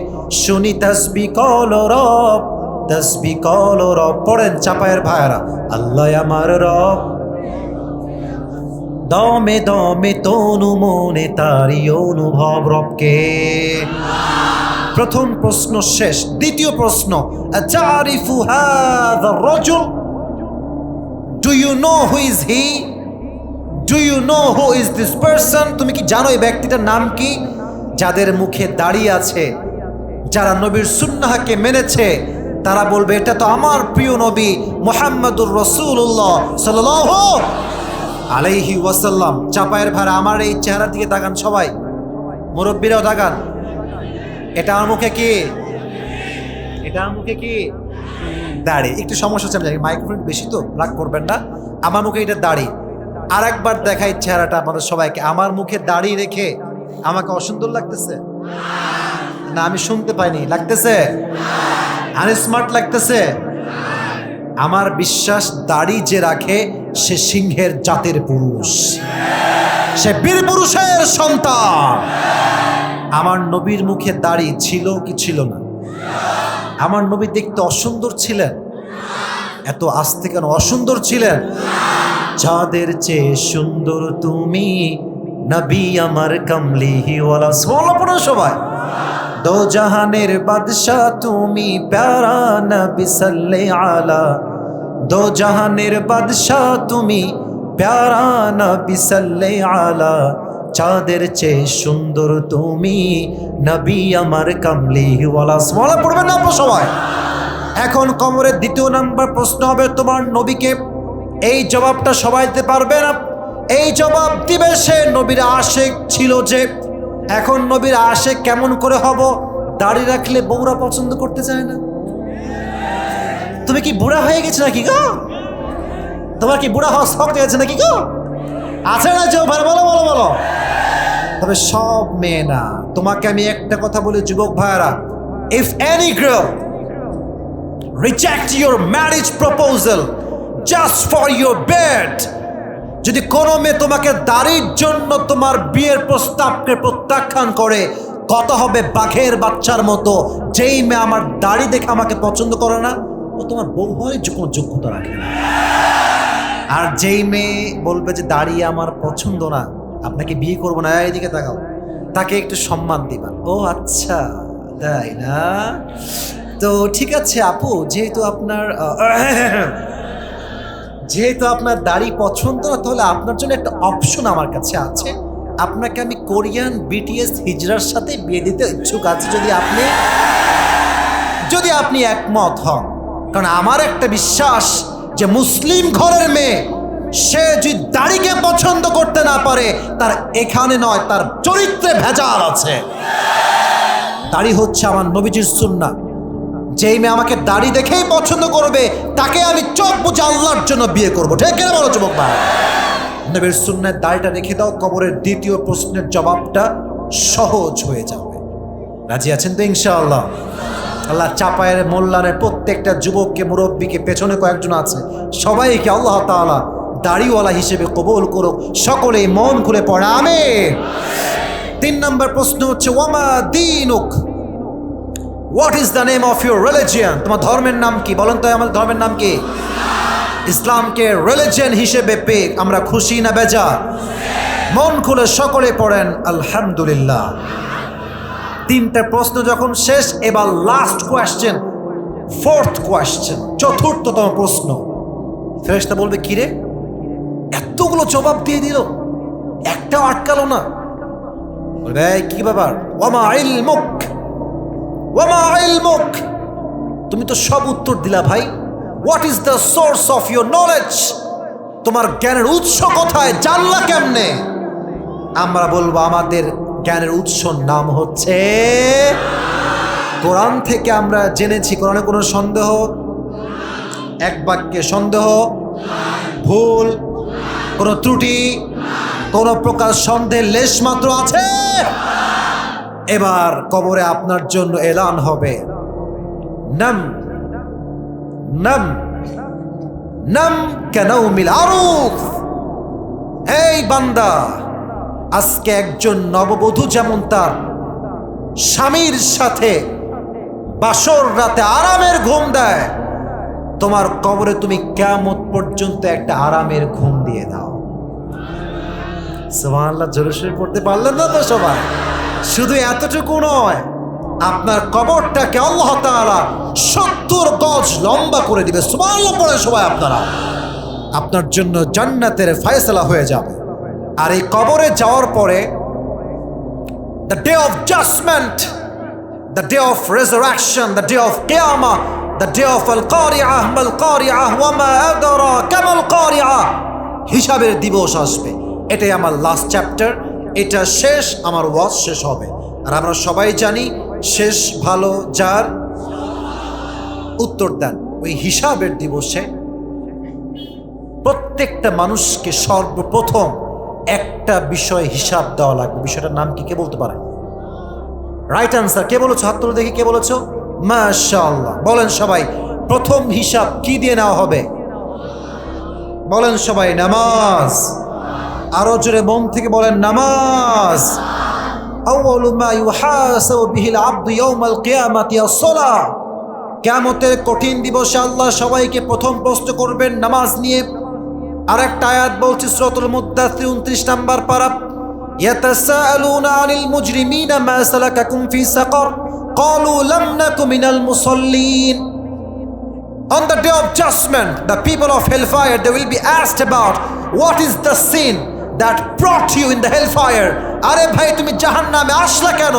শুনি তাসবিহ কলরব, তাসবিহ কলরব। পড়েন চাপায়ের ভাইরা, আল্লাহ আমার রব। দমে দমে তনু মনে তারি অনুভব রবকে। প্রথম প্রশ্ন শেষ। দ্বিতীয় প্রশ্ন, আতারিফু হাযা রাজুল, do you know who is he, do you know who is this person? তুমি কি জানো এই ব্যক্তিটার নাম কি? যাদের মুখে দাড়ি আছে, যারা নবীর সুন্নাহকে মেনেছে, তারা বলবে এটা তো আমার প্রিয় নবী মুহাম্মদুর রাসূলুল্লাহ সাল্লাল্লাহু আলাইহি ওয়াসাল্লাম। চাপায়ের ভাড়া আমার এই চেহারার দিকে তাকান সবাই, মুরব্বীরাও তাকান। এটা আমার মুখে কি? এটা আমার মুখে কি? দাড়ি। একটু সমস্যা হচ্ছে, আমি জানি মাইক্রোফোন বেশি তো, রাগ করবেন না। আমার মুখে এটা দাড়ি। আর একবার দেখাই চেহারাটা আমাদের সবাইকে। আমার মুখে দাড়ি রেখে আমাকে অসুন্দর লাগতেছে না? আমি শুনতে পাইনি, লাগতেছে? আনস্মার্ট লাগতেছে? আমার বিশ্বাস দাড়ি যে রাখে সে সিংহের জাতের পুরুষ, সে বীর পুরুষের সন্তান। আমার নবীর মুখে দাড়ি ছিল কি ছিল না? আমার নবী দেখতে অসুন্দর ছিলেন? এত আস্তে কেন অসুন্দর ছিলেন? যাদের চেয়ে সুন্দর তুমি নবী আমার কামলিহি ওয়ালা। সুবহানাল্লাহ সবাই। দো জাহানের বাদশাহ তুমি প্যারা নবী সাল্লাল্লাহু আলা, দো জাহানের বাদশাহ তুমি প্যারা নবী সাল্লাল্লাহু আলা। চাঁদের চেয়ে সুন্দর তুমি নবী আমার কামলিহি ওয়ালা। সুবহানাল্লাহ পড়বেন না আপনারা সবাই? এখন কমরের দ্বিতীয় নাম্বার প্রশ্ন হবে তোমার নবীকে। এই জবাবটা সবাই দিতে পারবে না। এই জবাব দিবে সে নবীর আশিক ছিল যে। এখন নবীর আশিক কেমন করে হব? দাড়ি রাখলে বউরা পছন্দ করতে চায় না। তুমি কি বুড়া হয়ে গেছে নাকি গো? তোমার কি বুড়া হওয়া শখ হয়েছে নাকি গো? আছে না যে ভাই? বলো বলো বলো। তবে সব মেয়ে না। তোমাকে আমি একটা কথা বলি যুবক ভাইরা, if any girl reject your marriage proposal just for your bed, যদি কোনো মেয়ে তোমাকে দাড়ির জন্য তোমার বিয়ের প্রস্তাবকে প্রত্যাখ্যান করে, কত হবে বাঘের বাচ্চার মতো। যেই মেয়ে আমার দাড়ি দেখে আমাকে পছন্দ করে না, ও তোমার বউ হওয়ার কোনো যোগ্যতা রাখে না। আর যেই মেয়ে বলবে যে দাড়ি আমার পছন্দ না, আপনাকে বিয়ে করবো না, এইদিকে তাকাও, তাকে একটু সম্মান দিবা। ও আচ্ছা তাই না, তো ঠিক আছে আপু, যেহেতু আপনার দাড়ি পছন্দ না, তাহলে আপনার জন্য একটা অপশন আমার কাছে আছে। আপনাকে আমি কোরিয়ান বিটিএস হিজড়ার সাথে বিয়ে দিতে ইচ্ছুক আছি, যদি আপনি একমত হন। কারণ আমার একটা বিশ্বাস যে মুসলিম ঘরের মেয়ে, সে যদি দাড়িকে পছন্দ করতে না পারে, তার এখানে নয়, তার চরিত্রে ভেজাল আছে। দাড়ি হচ্ছে আমার নবীজির সুন্নাহ। যেই মেয়ে আমাকে দাড়ি দেখেই পছন্দ করবে, তাকে আমি চোখ বুঝে আল্লাহর জন্য বিয়ে করবো। ঠিক কিনা বলো যুবক ভাই? নবীর সুন্নাহর দাড়িটা রেখে দাও, কবরের দ্বিতীয় প্রশ্নের জবাবটা সহজ হয়ে যাবে। রাজি আছেন তো ইনশাআল্লাহ? আল্লাহ চাপায়ের মোল্লানের প্রত্যেকটা যুবককে, মুরব্বীকে, পেছনে কয়েকজন আছে, সবাইকে আল্লাহ তাআলা দাড়িওয়ালা হিসেবে কবুল করুক। সকলেই মন খুলে পড়ে আমিন। 3 নম্বর প্রশ্ন হচ্ছে ওয়ামা দীনুক, what is the name of your religion? তোমার ধর্মের নাম কি? বলেন তো আমাদের ধর্মের নাম কি? ইসলামকে রিলিজিয়ন হিসেবে পেয়ে আমরা খুশি না বেজার? মন খুলে সকলে পড়েন আলহামদুলিল্লাহ। 3টা প্রশ্ন যখন শেষ, এবার লাস্ট কোয়েশ্চেন, 4th কোয়েশ্চেন, চতুর্থতম প্রশ্ন। ফেরেশতা বলবে কি রে, এতগুলো জবাব দিয়ে দিল, একটাও আটকালো না। বলবে কি ব্যাপার? ওয়ামা ইলমুক, ওয়ামা ইলমুক, তুমি তো সব উত্তর দিলা ভাই। What is the source of your knowledge? তোমার জ্ঞানের উৎস কোথায়, জানলা কেমনে? আমরা বলবো আমাদের জ্ঞানের উৎস নাম হচ্ছে কোরআন থেকে আমরা জেনেছি। কোরআনে কোনো সন্দেহ, এক বাক্যে সন্দেহ, ভুল, কোনো ত্রুটি, কোনো প্রকার সন্দেহের লেশ মাত্র আছে? এবার কবরে আপনার জন্য এলান হবে, নাম নাম নাম কানাউমিল আরুফ। এই বান্দা, আজকে একজন নববধূ যেমন তার স্বামীর সাথে বাসর রাতে আরামের ঘুম দেয়, তোমার কবরে তুমি কিয়ামত পর্যন্ত একটা আরামের ঘুম দিয়ে দাও। সুবহানাল্লাহ, জোরে সোরে পড়তে পারলেন না তো সবাই? শুধু এতটুকু নয়, আপনার কবরটাকে আল্লাহ তাআলা 70 গজ লম্বা করে দিবে। সুবহানাল্লাহ পড়ে সবাই আপনারা, আপনার জন্য জান্নাতের ফয়সালা হয়ে যাবে। আর এই কবরে যাওয়ার পরে the day of judgment, the day of resurrection, the day of qiyamah, the day of al-qari'ah, mal-qari'ah, wa ma adraka mal-qari'ah, হিসাবের দিবস আসবে। এটাই আমার লাস্ট চ্যাপ্টার, এটা শেষ, আমার ওয়াজ শেষ হবে। আর আমরা সবাই জানি শেষ ভালো যার। উত্তর দেন, ওই হিসাবের দিবসে প্রত্যেকটা মানুষকে সর্বপ্রথম একটা বিষয় হিসাব দেওয়া লাগবে। বিষয়টার নাম কি, কে বলতে পারে? রাইট আনসার কে বলেছো? হাত তুলে দেখি কে বলেছো। মাশাআল্লাহ, বলেন সবাই। প্রথম হিসাব কি দিয়ে নেওয়া হবে? বলেন সবাই, নামাজ। আরো জোরে মন থেকে বলেন, নামাজ। আউয়ালু মা ইউহাসাবু বিহিল আবদু ইয়াউমাল কিয়ামাতি আস-সালাহ। কিয়ামতের কঠিন দিবসে আল্লাহ সবাইকে প্রথম প্রশ্ন করবেন নামাজ নিয়ে। আরেকটা আয়াত বলছে সূরাতুল মুদ্দাথির 29 নাম্বার পারা, ইয়াতাসাআলুনা আনিল মুজরিমিনা মা সালাকাকুম ফি সাকার ক্বালু লাম নাকু মিনাল মুসাল্লিন। On the day of judgment, the people of hellfire, they will be asked about what is the sin that brought you in the hellfire. আরে ভাই, তুমি জাহান্নামে আসলা কেন?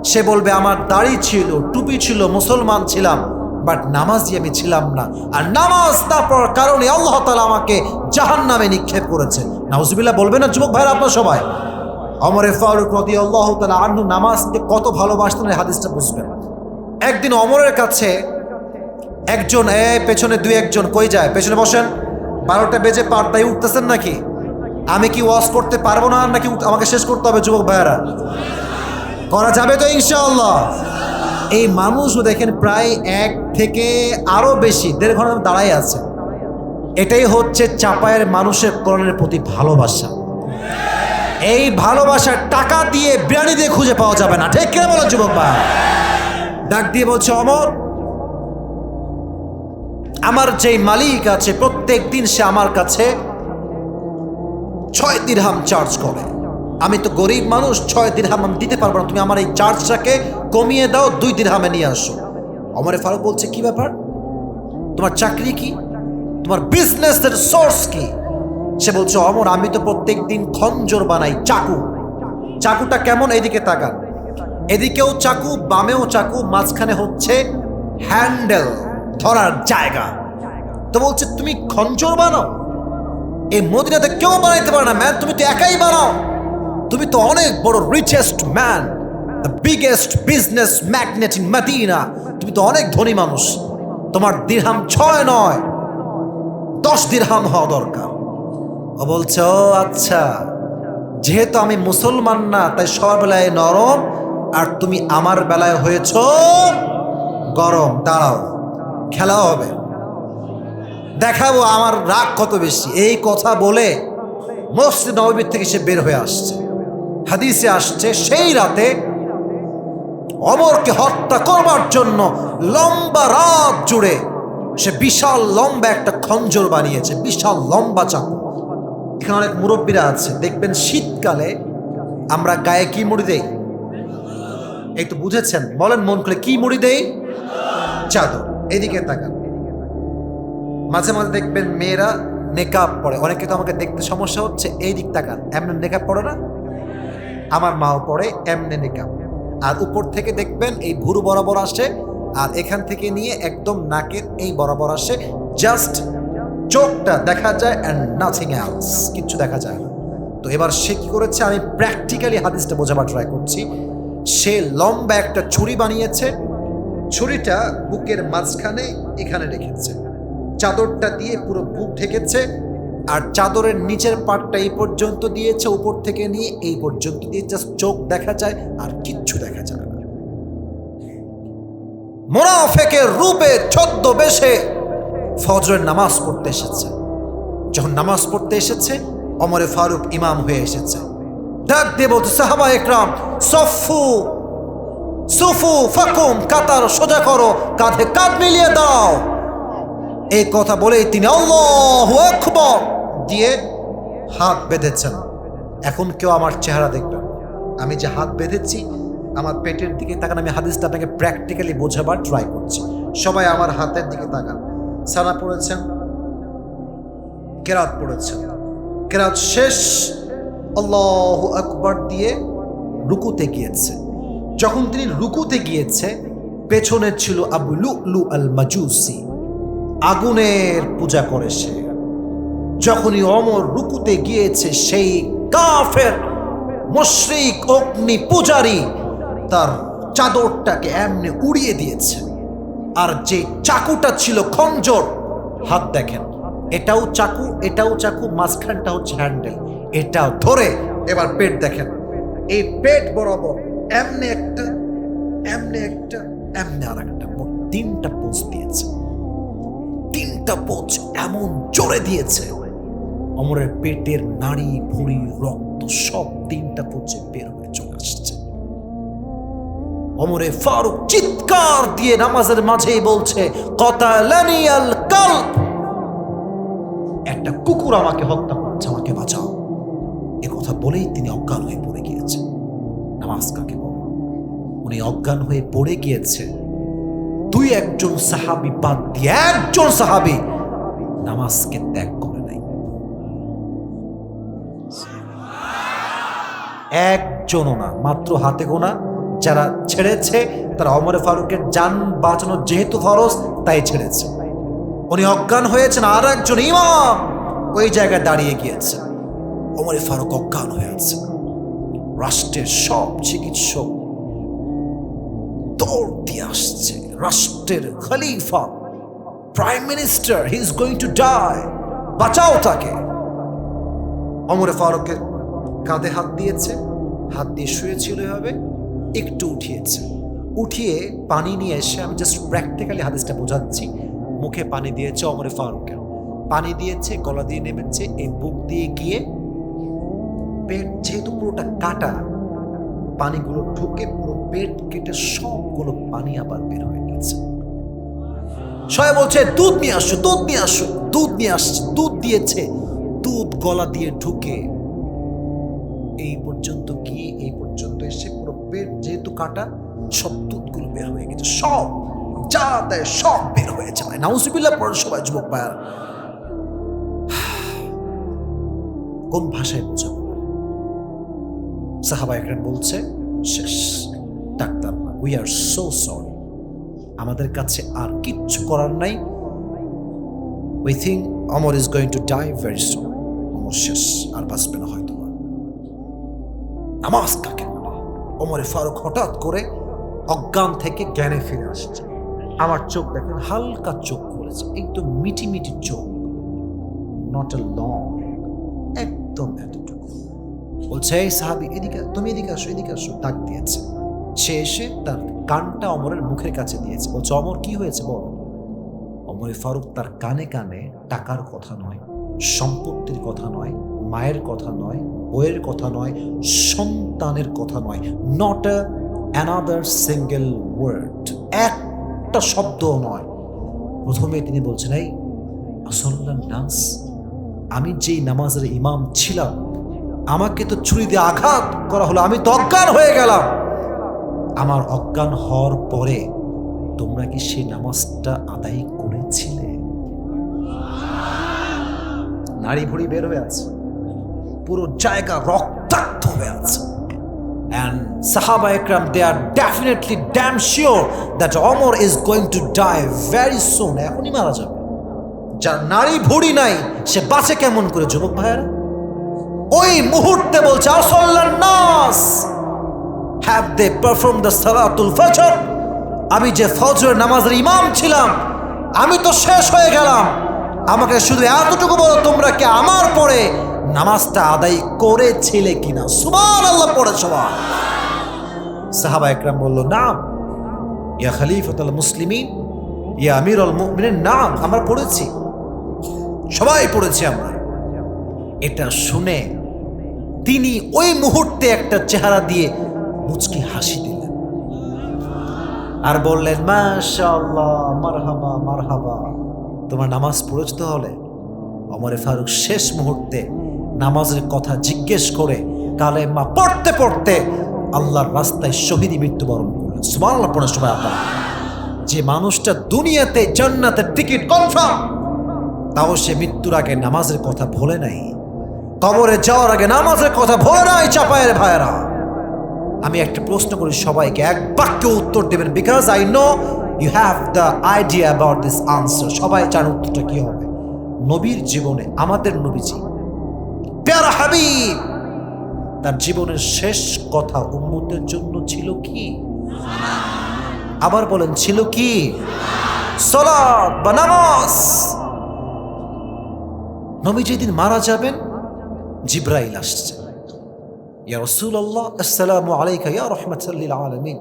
সে বলবে, আমার দাড়ি ছিল, টুপি ছিল, মুসলমান ছিলাম, বাট নামাজি আমি ছিলাম না, আর নামাজ না পড়ার কারণে আল্লাহ তাআলা আমাকে জাহান্নামে নিক্ষেপ করেছে। নাউজুবিল্লাহ বলবে না যুবক ভাইরা আপনারা সবাই? ওমর ফারুক রাদিয়াল্লাহু তাআলা আনহু নামাজকে কত ভালোবাসতেন, এই হাদিসটা বুঝবেন। একদিন ওমরের কাছে একজন, পেছনে দুই একজন, কই যায়? পেছনে বসেন। 12টা বেজে পারদায় উঠতেছেন নাকি? আমি কি ওয়াজ করতে পারবো না, নাকি আমাকে শেষ করতে হবে যুবক ভাইয়ারা? করা যাবে তো ইনশাআল্লাহ। এই মানুষও দেখেন প্রায় 1 থেকে আরো বেশি 1.5 ঘন্টা দাঁড়াই আছে। এটাই হচ্ছে চাপায়ের মানুষের কোরআনের প্রতি ভালোবাসা। এই ভালোবাসার টাকা দিয়ে, বিরিয়ানি দিয়ে খুঁজে পাওয়া যাবে না, ঠিক কিনা বলো যুবক ভাই? ডাক দিয়ে বলছে, ওমর, আমার যেই মালিক আছে প্রত্যেক দিন সে আমার কাছে 6 দিরহাম চার্জ করে। আমি তো গরিব মানুষ, 6 দিরহাম আমি দিতে পারবো না, তুমি আমার এই চার্জটাকে কমিয়ে দাও, 2 দিরহামে নিয়ে আসো। ওমর ফারুক বলছে, কি ব্যাপার? তোমার চাকরি কি? তোমার বিজনেসের সোর্স কি? সে বলছে, ওমর, আমি তো প্রত্যেক দিন খঞ্জর বানাই, চাকু। চাকুটা কেমন? এদিকে তাকান, এদিকেও চাকু, বামেও চাকু, মাঝখানে হচ্ছে হ্যান্ডেল, ধরার জায়গা। তো বলছে, তুমি খঞ্জর বানাও? এই মদিনাতে কেউ বানাইতে পারে না ম্যান, তুমি তো একাই বানাও। তুমি তো অনেক বড় richest man, the biggest business magnate in Medina, তুমি তো অনেক ধনী মানুষ। তোমার দিরহাম 6 নয়, 10 দিরহাম হওয়া দরকার। ও বলছে, ও আচ্ছা, যেহেতু আমি মুসলমান না, তাই সবার বেলায় নরম, আর তুমি আমার বেলায় হয়েছ গরম। দাঁড়াও, খেলা হবে, দেখাবো আমার রাগ কত বেশি। এই কথা বলে মসজিদ নববী থেকে সে বের হয়ে আসছে। হাদিসে আসছে, সেই রাতে ওমরকে হত্যা করবার জন্য লম্বা রাত জুড়ে সে বিশাল লম্বা একটা খঞ্জর বানিয়েছে, বিশাল লম্বা চাকু। এখানে অনেক মুরব্বীরা আছে, দেখবেন শীতকালে আমরা গায়ে কি মুড়ি দেই? এই তো বুঝেছেন, বলেন মন খুলে, কি মুড়ি দেই? চাদর। এদিকে তাকান, মাঝে মাঝে দেখবেন মেয়েরা নেকাব পরে। অনেকে তো আমাকে দেখতে সমস্যা হচ্ছে, এই দিক তাকান, এমনি নেকাব পড়ে না? আমার মাও পড়ে এমনি নেকাব। আর উপর থেকে দেখবেন এই ভুরু বরাবর আসে, আর এখান থেকে নিয়ে একদম নাকের এই বরাবর আসে, জাস্ট চোখটা দেখা যায় অ্যান্ড নাথিং এলস, কিচ্ছু দেখা যায় না। তো এবার সে কি করেছে, আমি প্র্যাকটিক্যালি হাদিসটা বোঝাবার ট্রাই করছি। সে লম্বা একটা ছুরি বানিয়েছে, ছুরিটা বুকের মাঝখানে এখানে রেখেছে, চাদরটা দিয়ে পুরো বুক ঢেকেছে, আর চাদরের নিচের পাটটা এই পর্যন্ত দিয়েছে, উপর থেকে নিয়ে এই পর্যন্ত দিয়ে জাস্ট চোখ দেখা যায় আর কিচ্ছু দেখা যায় না। মুনাফিকের রূপে ছদ্মবেশে ফজরের নামাজ পড়তে এসেছে। যখন নামাজ পড়তে এসেছে, ওমরে ফারুক ইমাম হয়ে এসেছে। ডাক দিয়ে বলতে, সাহাবা একরাম সফু সুফু ফাকুম, কাতার সোজা করো, কাঁধে কাঁধ মিলিয়ে দাও। এই কথা বলেই তিনি আল্লাহু আকবার দিয়ে হাত বেঁধেছেন। এখন কেউ আমার চেহারা দেখবেন, আমি যে হাত বেঁধেছি আমার পেটের দিকে তাকান। আমি হাদিসটা আপনাকে প্র্যাকটিক্যালি বোঝাবার ট্রাই করছি। সবাই আমার হাতের দিকে তাকান। সানা পড়েছেন, কেরাত পড়েছেন, কেরাত শেষ আল্লাহু আকবার দিয়ে রুকুতে গিয়েছে। যখন তিনি রুকুতে গিয়েছে, পেছনে ছিল আবু লুলু আল মাজুসি, আগুনের পূজা করে সে। যখনই ওমর রুকুতে গিয়েছে, সেই কাফের মুশরিক অগ্নি পূজারী তার চাদরটাকে এমনি উড়িয়ে দিয়েছে। আর যে চাকুটা ছিল খঞ্জর, হাত দেখেন, এটাও চাকু, এটাও চাকু, মাঝখানটা হচ্ছে হ্যান্ডেল, এটাও ধরে এবার পেট দেখেন, এই পেট বরাবর এমনি একটা, এমনি একটা, এমনি আর একটা, তিনটা পোঁচ দিয়েছে। তিনটা পোঁচ এমন জোরে দিয়েছে, ওমরের পেটের নাড়ি ভুঁড়ি রক্ত সব তিনটা পোঁচে বের হয়ে চলে আসছে। ওমরে ফারুক চিৎকার দিয়ে নামাজের মাঝেই বলছে, কাতালানি আল কালব, একটা কুকুর আমাকে হত্যা করছে, আমাকে বাঁচাও। এ কথা বলেই তিনি অজ্ঞান হয়ে পড়ে গিয়েছে। নামাজ কাকে বলে? উনি অজ্ঞান হয়ে পড়ে গিয়েছে। দুই একজন সাহাবী বাদ দিয়ে একজন সাহাবী নামাজকে ত্যাগ করে নাই। একজনও না, মাত্র হাতে গোনা যারা ছেড়েছে তারা ওমরে ফারুকের জান বাঁচানো যেহেতু ফরজ তাই ছেড়েছে। উনি অজ্ঞান হয়েছেন, আর একজন ইমাম ওই জায়গায় দাঁড়িয়ে গিয়েছে। ওমরে ফারুক অজ্ঞান হয়ে আছে। রাষ্ট্রের সব চিকিৎসক দৌড় দিয়ে আসছে। রাষ্ট্রের খলিফা, prime minister, he is going to die, বাঁচাও তাকে। ওমরে ফারুকের কাঁধে হাত দিয়েছে, হাত দিয়ে শুয়েছিল এভাবে, একটু উঠিয়েছে, উঠিয়ে পানি নিয়ে এসে, আমি জাস্ট প্র্যাকটিক্যালি হাদিসটা বোঝাচ্ছি, মুখে পানি দিয়েছে ওমরে ফারুকের, পানি দিয়েছে, গলা দিয়ে নেমেছে, এই বুক দিয়ে গিয়ে পেট, যেহেতু পুরোটা কাটা, পানিগুলো ঢুকে পুরো পেট কেটে সবগুলো পানি আবার বের হয়ে গেছে। সবাই বলছে দুধ নিয়ে আসো, দুধ নিয়ে আসো, দুধ নিয়ে আসছে, দুধ দিয়েছে, দুধ গলা দিয়ে ঢুকে এই পর্যন্ত গিয়ে এই পর্যন্ত এসে পুরো পেট যেহেতু কাটা, সব দুধগুলো বের হয়ে গেছে, সব যা দেয় সব বের হয়ে যায়। নাউজুবিল্লাহ পড়ে সবাই যুবক ভাইয়ার। কোন ভাষায় বোঝাবো? সাহাবা একরাম বলছে শেষ, ডাক্তার না, উই আর সো সরি, আমাদের কাছে আর কিচ্ছু করার নাই। We think Omar is going to die very soon, Omar শেষ, আর বাঁচবে না হয়তো। নামাজ কাকে বলে? ওমরে ফারুক হঠাৎ করে অজ্ঞান থেকে জ্ঞানে ফিরে আসছে। আমার চোখ দেখেন, হালকা চোখ খুলেছে, একদম মিটি মিটি চোখ, নট এ লং, একদম এতটুকু। বলছে এই সাহাবী এদিকে, তুমি এদিকে আসো, এদিকে আসো, ডাক দিয়েছে। সে এসে তার কানটা ওমরের মুখের কাছে দিয়েছে। বলছে ওমর কি হয়েছে বল। ওমরে ফারুক তার কানে কানে টাকার কথা নয়, সম্পত্তির কথা নয়, মায়ের কথা নয়, বইয়ের কথা নয়, সন্তানের কথা নয়, নট অ্যানাদার সিঙ্গেল ওয়ার্ড, একটা শব্দও নয়। প্রথমে তিনি বলছেন, এই আসল্লান নাস, আমি যেই নামাজের ইমাম ছিলাম, আমাকে তো ছুরি দিয়ে আঘাত করা হলো, আমি তো অজ্ঞান হয়ে গেলাম। আমার অজ্ঞান হওয়ার পরে তোমরা কি সেই নামাজটা আদায় করেছিলে? নাড়ি ভুড়ি বের হয়ে আছে, পুরো জায়গা রক্তাক্ত হয়ে আছে। And Sahaba Ikram, they are definitely damn sure that Omar is going to die very soon. এখনই মারা যাবে। যার নাড়ি ভুড়ি নাই সে বাঁচে কেমন করে যুবক ভাইয়েরা? ওই মুহূর্তে বলছে আসল্লান নাস, have they performed the salatul fajr? আমি যে ফজরের নামাজের ইমাম ছিলাম, আমি তো শেষ হয়ে গেলাম। আমাকে শুধু এতটুকু বলো, তোমরা কি আমার পরে নামাজটা আদায় করেছিলে কিনা? সুবহানাল্লাহ পড়ে সবাই। সাহাবা একরাম বলল, না ইয়া খলিফাতুল মুসলিমিন, ইয়া আমিরুল মুমিনিন, নাম আমরা পড়েছি, সবাই পড়েছি আমরা। এটা শুনে তিনি ওই মুহূর্তে একটা চেহারা দিয়ে মুচকি হাসি দিলেন আর বললেন, মাশাআল্লাহ, মারহাবা মারহাবা। তোমার নামাজ পড়েছ তাহলে? ওমর ফারুক শেষ মুহূর্তে নামাজের কথা জিজ্ঞেস করে কালেমা পড়তে পড়তে আল্লাহর রাস্তায় শহীদি মৃত্যুবরণ করলেন। সুবহানাল্লাহ পড়ার সময় আপনারা, যে মানুষটা দুনিয়াতে জান্নাতের টিকিট কনফার্ম, তাও সে মৃত্যুর আগে নামাজের কথা ভোলে নাই, কবরে যাওয়ার আগে নামাজের কথা ভোলে নাই। চাপায়ের ভাইয়েরা, আমি একটা প্রশ্ন করি সবাইকে, এক বাক্যে উত্তর দেবেন, because I know you have the idea about this answer. সবাই জানেন উত্তরটা কি হবে। নবীর জীবনে, আমাদের নবীজি প্যারা হাবিব, তার জীবনের শেষ কথা উম্মতের জন্য ছিল কি? আবার বলেন, ছিল কি? সালাত বা নামাজ। নবী যেদিন মারা যাবেন, জিব্রাইল আসছে, ইয়া রাসূলুল্লাহ আসসালামু আলাইকা ইয়া রাহমাতাল লিল আলামিন।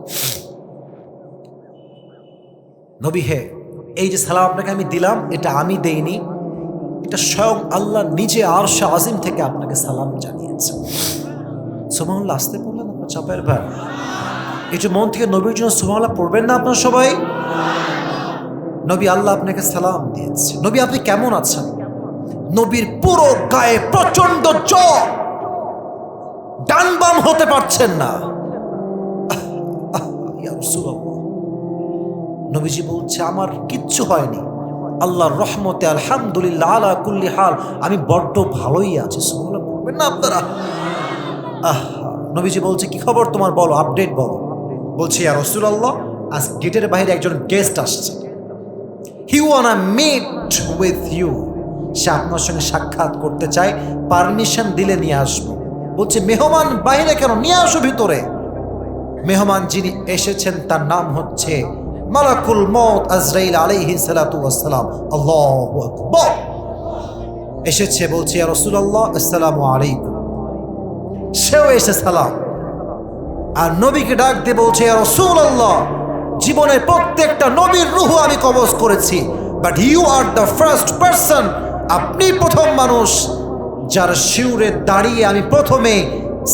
নবী হে, এই যে সালাম আপনাকে আমি দিলাম, এটা আমি দেইনি, এটা স্বয়ং আল্লাহ নিজে আরশে আজিম থেকে আপনাকে সালাম জানিয়েছে। সুবহানাল্লাহ আসতে বললেন আপনার চাপায়ের ভাই। এই যে মন থেকে নবীর জন্য সুবহানাল্লাহ পড়বেন না আপনার সবাই? নবী, আল্লাহ আপনাকে সালাম দিয়েছে। নবী, আপনি কেমন আছেন? নবীর পুরো গায়ে প্রচন্ড জ্বর, ডান বাম হতে পারছেন না। ইয়া রাসূলুল্লাহ, নবীজি বলছে, আমার কিচ্ছু হয়নি, আল্লাহর রহমতে আলহামদুলিল্লাহ আলা কুল্লি হাল, আমি বড্ড ভালোই আছি। সুবহানাল্লাহ বলবেন না আপনারা? নবীজি বলছে, কি খবর তোমার, বলো, আপডেট বলো। বলছে, ইয়া রাসূলুল্লাহ, আজ গেটের বাইরে একজন গেস্ট আসছে, হি ওয়ানা মিট উইথ ইউ, সে আপনার সঙ্গে সাক্ষাৎ করতে চায়, পারমিশন দিলে নিয়ে আসবো। বলছে, মেহমান বাইরে কেন, নিয়ে আসো ভিতরে। মেহমান যিনি এসেছেন তার নাম হচ্ছে মালাকুল মউত আজরাইল আলাইহিস সালাতু ওয়াস সালাম। আল্লাহু আকবার। এসেছে, বলছে, ইয়া রাসূলুল্লাহ আসসালামু আলাইকুম। সেও এসে সালাম, আর নবীকে ডাক দিয়ে বলছে, ইয়া রাসূলুল্লাহ, জীবনের প্রত্যেকটা নবীর রূহ আমি কবজ করেছি, but you are the first person, আপনি প্রথম মানুষ যার শিউরে দাঁড়িয়ে আমি প্রথমে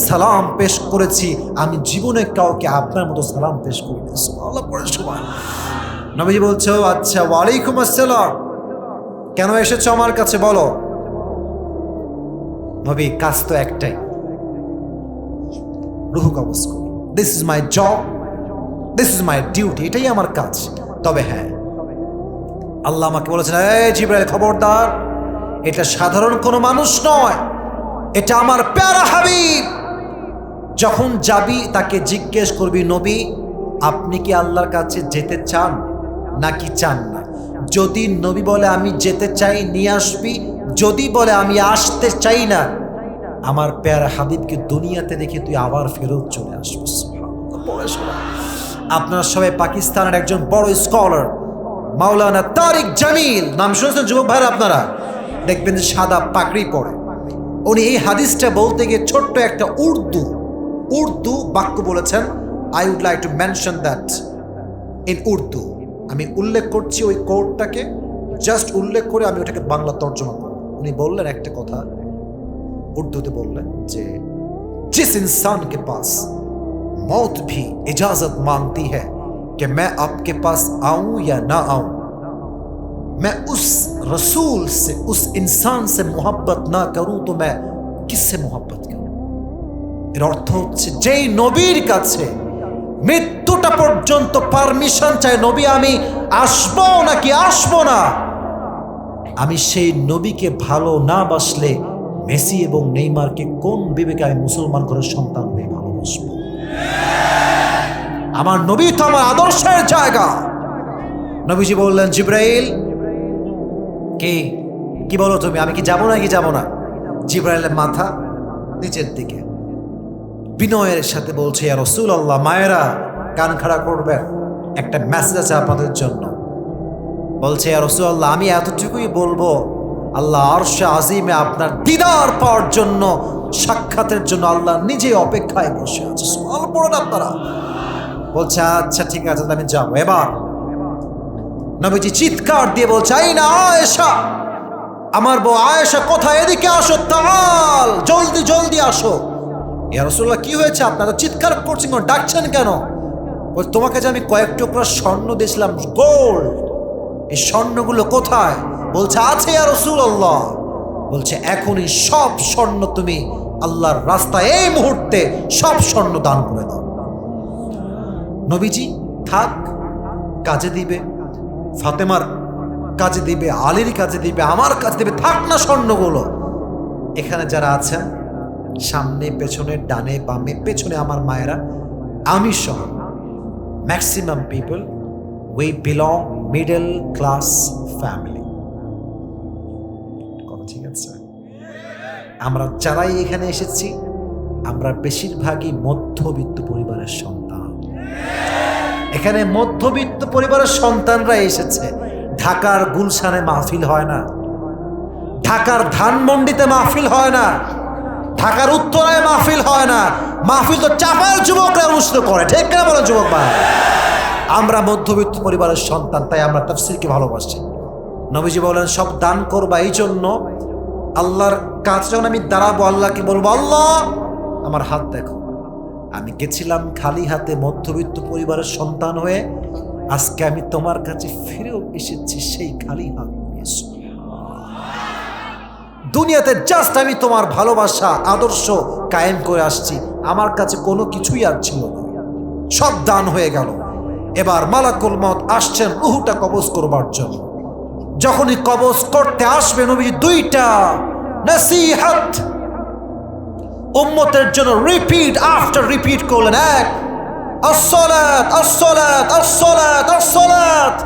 সালাম পেশ করেছি। আমি জীবনে কাউকে আপনার মতো সালাম পেশ করিনি। সুবহানাল্লাহ পড়ে সবাই। নবীজি বলছে, আচ্ছা, ওয়ালাইকুম আসসালাম, কেন এসেছো আমার কাছে বলো। নবী, কাজ তো একটাই, রূহ কবজ করি। This is my job, this is my duty, এটাই আমার কাজ। তবে হ্যাঁ, আল্লাহ আমাকে বলেছেন, এই জিবরাইল, খবরদার, এটা সাধারণ কোনো মানুষ নয়, এটা আমার প্যারা হাবিব। যখন যাবি তাকে জিজ্ঞেস করবি, নবী, আপনি কি আল্লাহর কাছে যেতে চান নাকি চান না? যদি নবী বলে আমি যেতে চাই, নিয়ে আসবি। যদি বলে আমি আসতে চাই না, আমার প্যারা হাবিবকে দুনিয়াতে দেখে তুই আবার ফেরত চলে আসবি। আপনারা সবাই পাকিস্তানের একজন বড় স্কলার মাওলানা তারিক জামিল নাম শুনেছেন যুবক ভাইরা? আপনারা দেখবেন যে সাদা পাগড়ি পরে, উনি এই হাদিসটা বলতে গিয়ে ছোট্ট একটা উর্দু বাক্য বলেছেন। I would like to mention that in Urdu. আমি উল্লেখ করছি ওই কোডটাকে, জাস্ট উল্লেখ করে আমি ওটাকে বাংলা তর্জমা করব। উনি বললেন একটা কথা, উর্দুতে বললেন যে, जिस इंसान के पास मौत भी इजाजत मांगती है कि मैं आपके पास आऊं या ना आऊं, मैं उस रसूल से, उस इंसान से मोहब्बत ना करूं तो मैं किससे मोहब्बत करूं। এর অর্থ হচ্ছে, যেই নবীর কাছে মৃত্যুটা পর্যন্ত পারমিশন চাই, নবী আমি আসবো নাকি আসবো না, আমি সেই নবীকে ভালো না বাসলে মেসি এবং নেইমারকে কোন বিবেকে আমি মুসলমান ঘরের সন্তান হয়ে ভালোবাসবো? আমার নবী তো আমার আদর্শের জায়গা। নবীজি বললেন, জিব্রাইল, কি বলো তুমি, আমি কি যাবো নাকি যাবো না? জিব্রাইলের মাথা নিচের দিকে, বিনয়ের সাথে বলছে, ইয়া রাসূলুল্লাহ, মায়েরা কান খাড়া করবেন, একটা মেসেজ আছে আপনাদের জন্য। বলছে, ইয়া রাসূলুল্লাহ, আমি এতটুকুই বলবো, আল্লাহ আরশে আজিমে আপনার দিদার পাওয়ার জন্য, সাক্ষাতের জন্য আল্লাহ নিজে অপেক্ষায় বসে আছে। সুবহানাল্লাহ পড়েন আপনারা। বলছে, আচ্ছা ঠিক আছে, আমি যাবো। এবার নবীজি চিৎকার দিয়ে বলছে, আইনা আয়েশা, আমার বউ আয়েশা কোথায়, এদিকে আসো, তাল, জলদি জলদি আসো। ইয়া রাসূলুল্লাহ, কি হয়েছে, আপনারা চিৎকার করছেন, ডাকছেন কেন? বল, তোমাকে যে আমি কয়েক টুকরা স্বর্ণ দিয়েছিলাম, গোল্ড, এই স্বর্ণগুলো কোথায়? বলছে, আছে ইয়া রাসূলুল্লাহ। বলছে, এখনই সব স্বর্ণ তুমি আল্লাহর রাস্তায় এই মুহূর্তে সব স্বর্ণ দান করে দাও। নবীজি থাক, কাজে দিবে, ফাতেমার কাজে দিবে, আলীর কাজে দিবে, আমার কাজে দিবে, থাক না স্বর্ণগুলো। এখানে যারা আছেন সামনে পেছনে ডানে বামে, পেছনে আমার মায়েরা, আমি সহ maximum people, we belong middle class family. ঠিক আছে, আমরা যারাই এখানে এসেছি আমরা বেশিরভাগই মধ্যবিত্ত পরিবারের সন্তান। এখানে মধ্যবিত্ত পরিবারের সন্তানরা এসেছে। ঢাকার গুলশানে মাহফিল হয় না, ঢাকার ধানমন্ডিতে মাহফিল হয় না, ঢাকার উত্তরায় মাহফিল হয় না, মাহফিল তো চাপার যুবকরা অনুষ্ঠিত করে। ঠিক না বলেন যুবক ভাই? আমরা মধ্যবিত্ত পরিবারের সন্তান, তাই আমরা তাফসীরকে ভালোবাসি। নবীজি বলেন, সব দান করবা এই জন্য, আল্লাহর কাছে যখন আমি দাঁড়াবো আল্লাহকে বলবো, আল্লাহ আমার হাত দেখো, আমি গেছিলাম খালি হাতে মধ্যবিত্ত পরিবারের সন্তান হয়ে, আজকে আমি তোমার কাছে ফিরেও এসেছি সেই খালি হাত নিয়ে। দুনিয়াতে জাস্ট আমি তোমার ভালোবাসা আদর্শ কায়েম করে আসছি, আমার কাছে কোনো কিছুই আর ছিল না, সব দান হয়ে গেল। এবার মালাকুল মউত আসছেন রূহটা কবজ করবার জন্য। যখনই কবজ করতে আসবে, নবীজি দুইটা নসিহত উম্মতের জন্য রিপিট আফটার রিপিট করলেন। এক, আসসালাত আসসালাত আসসালাত আসসালাত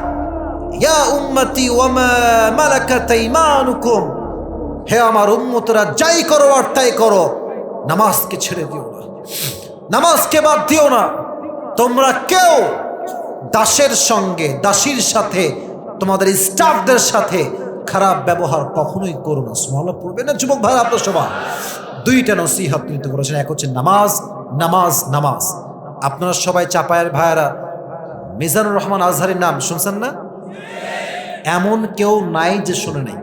ইয়া উম্মতি ওয়া মা মালাকাত আইমানুকুম, হে আমার উম্মতরা, যাই করো আর তাই করো, নামাজকে ছেড়ে দিও না, নামাজকে বাদ দিও না। তোমরা কেউ দাসের সঙ্গে, দাসীর সাথে, তোমাদের স্টাফদের সাথে খারাপ ব্যবহার কখনোই করো না। সুবহানাল্লাহ পড়বে না যুবক ভাই? আপনার সবাই দুইটা নসিহত নিতে করেছেন। এক হচ্ছে নামাজ, নামাজ, নামাজ। আপনারা সবাই চাপায়ের ভাইয়েরা মিজানুর রহমান আজহারির নাম শুনছেন না? এমন কেউ নাই যে শুনে নাই।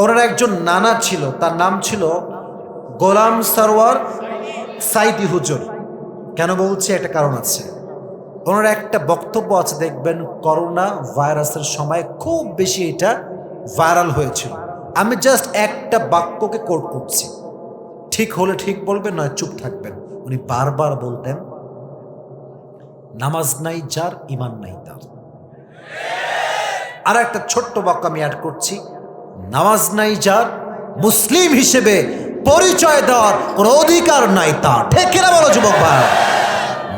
ওনার একজন নানা ছিল, তার নাম ছিল গোলাম সরওয়ার সাইদি হুজুর। কেন বলছি? একটা কারণ আছে। ওনার একটা বক্তব্য আছে, দেখবেন করোনা ভাইরাসের সময় খুব বেশি এটা ভাইরাল হয়েছিল। আমি জাস্ট একটা বাক্যকে কোট করছি, ঠিক হলে ঠিক বলবেন, নয় চুপ থাকবেন। উনি বারবার বলতেন, নামাজ নাই যার, ইমান নাই তার। আর একটা ছোট্ট বাক্য আমি অ্যাড করছি, নামাজ নাই যার, মুসলিম হিসেবে পরিচয় দেওয়ার কোনো অধিকার নাই তার। ঠিক কিনা বলো যুবক ভাই?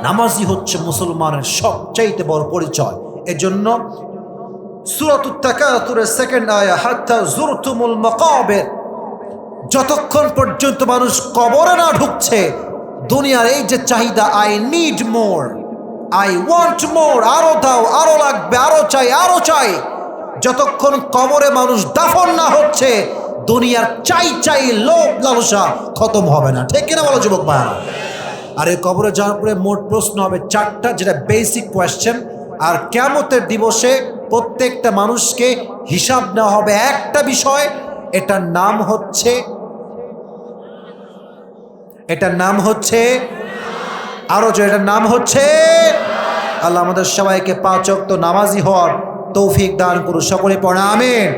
নামাজই হচ্ছে মুসলমানের সবচাইতে বড় পরিচয়। এজন্য সূরাতুত তাকাসুরের সেকেন্ড আয়া, হাত্তা যুরতুমুল মাকাবির, যতক্ষণ পর্যন্ত মানুষ কবরে না ঢুকছে, দুনিয়ার এই যে চাহিদা, I need more, I want মোর, আরো দাও, আরো লাগবে, আরো চাই, আরো চাই, যতক্ষণ কবরে মানুষ দাফন না হচ্ছে, দুনিয়ার চাই চাই লোভ লালসা খতম হবে না। ঠিক কিনা বলো যুবক ভাই? আর এই কবরে যাওয়ার পরে মোট প্রশ্ন হবে চারটা, যেটা বেসিক কোয়েশ্চেন। আর কিয়ামতের দিবসে প্রত্যেকটা মানুষকে হিসাব নেওয়া হবে একটা বিষয়, এটার নাম হচ্ছে আরো যে এটার নাম হচ্ছে, আল্লাহ আমাদের সবাইকে 5 ওয়াক্ত নামাজি হওয়ার তৌফিক দান করুন। সকলে পড়া আমিন।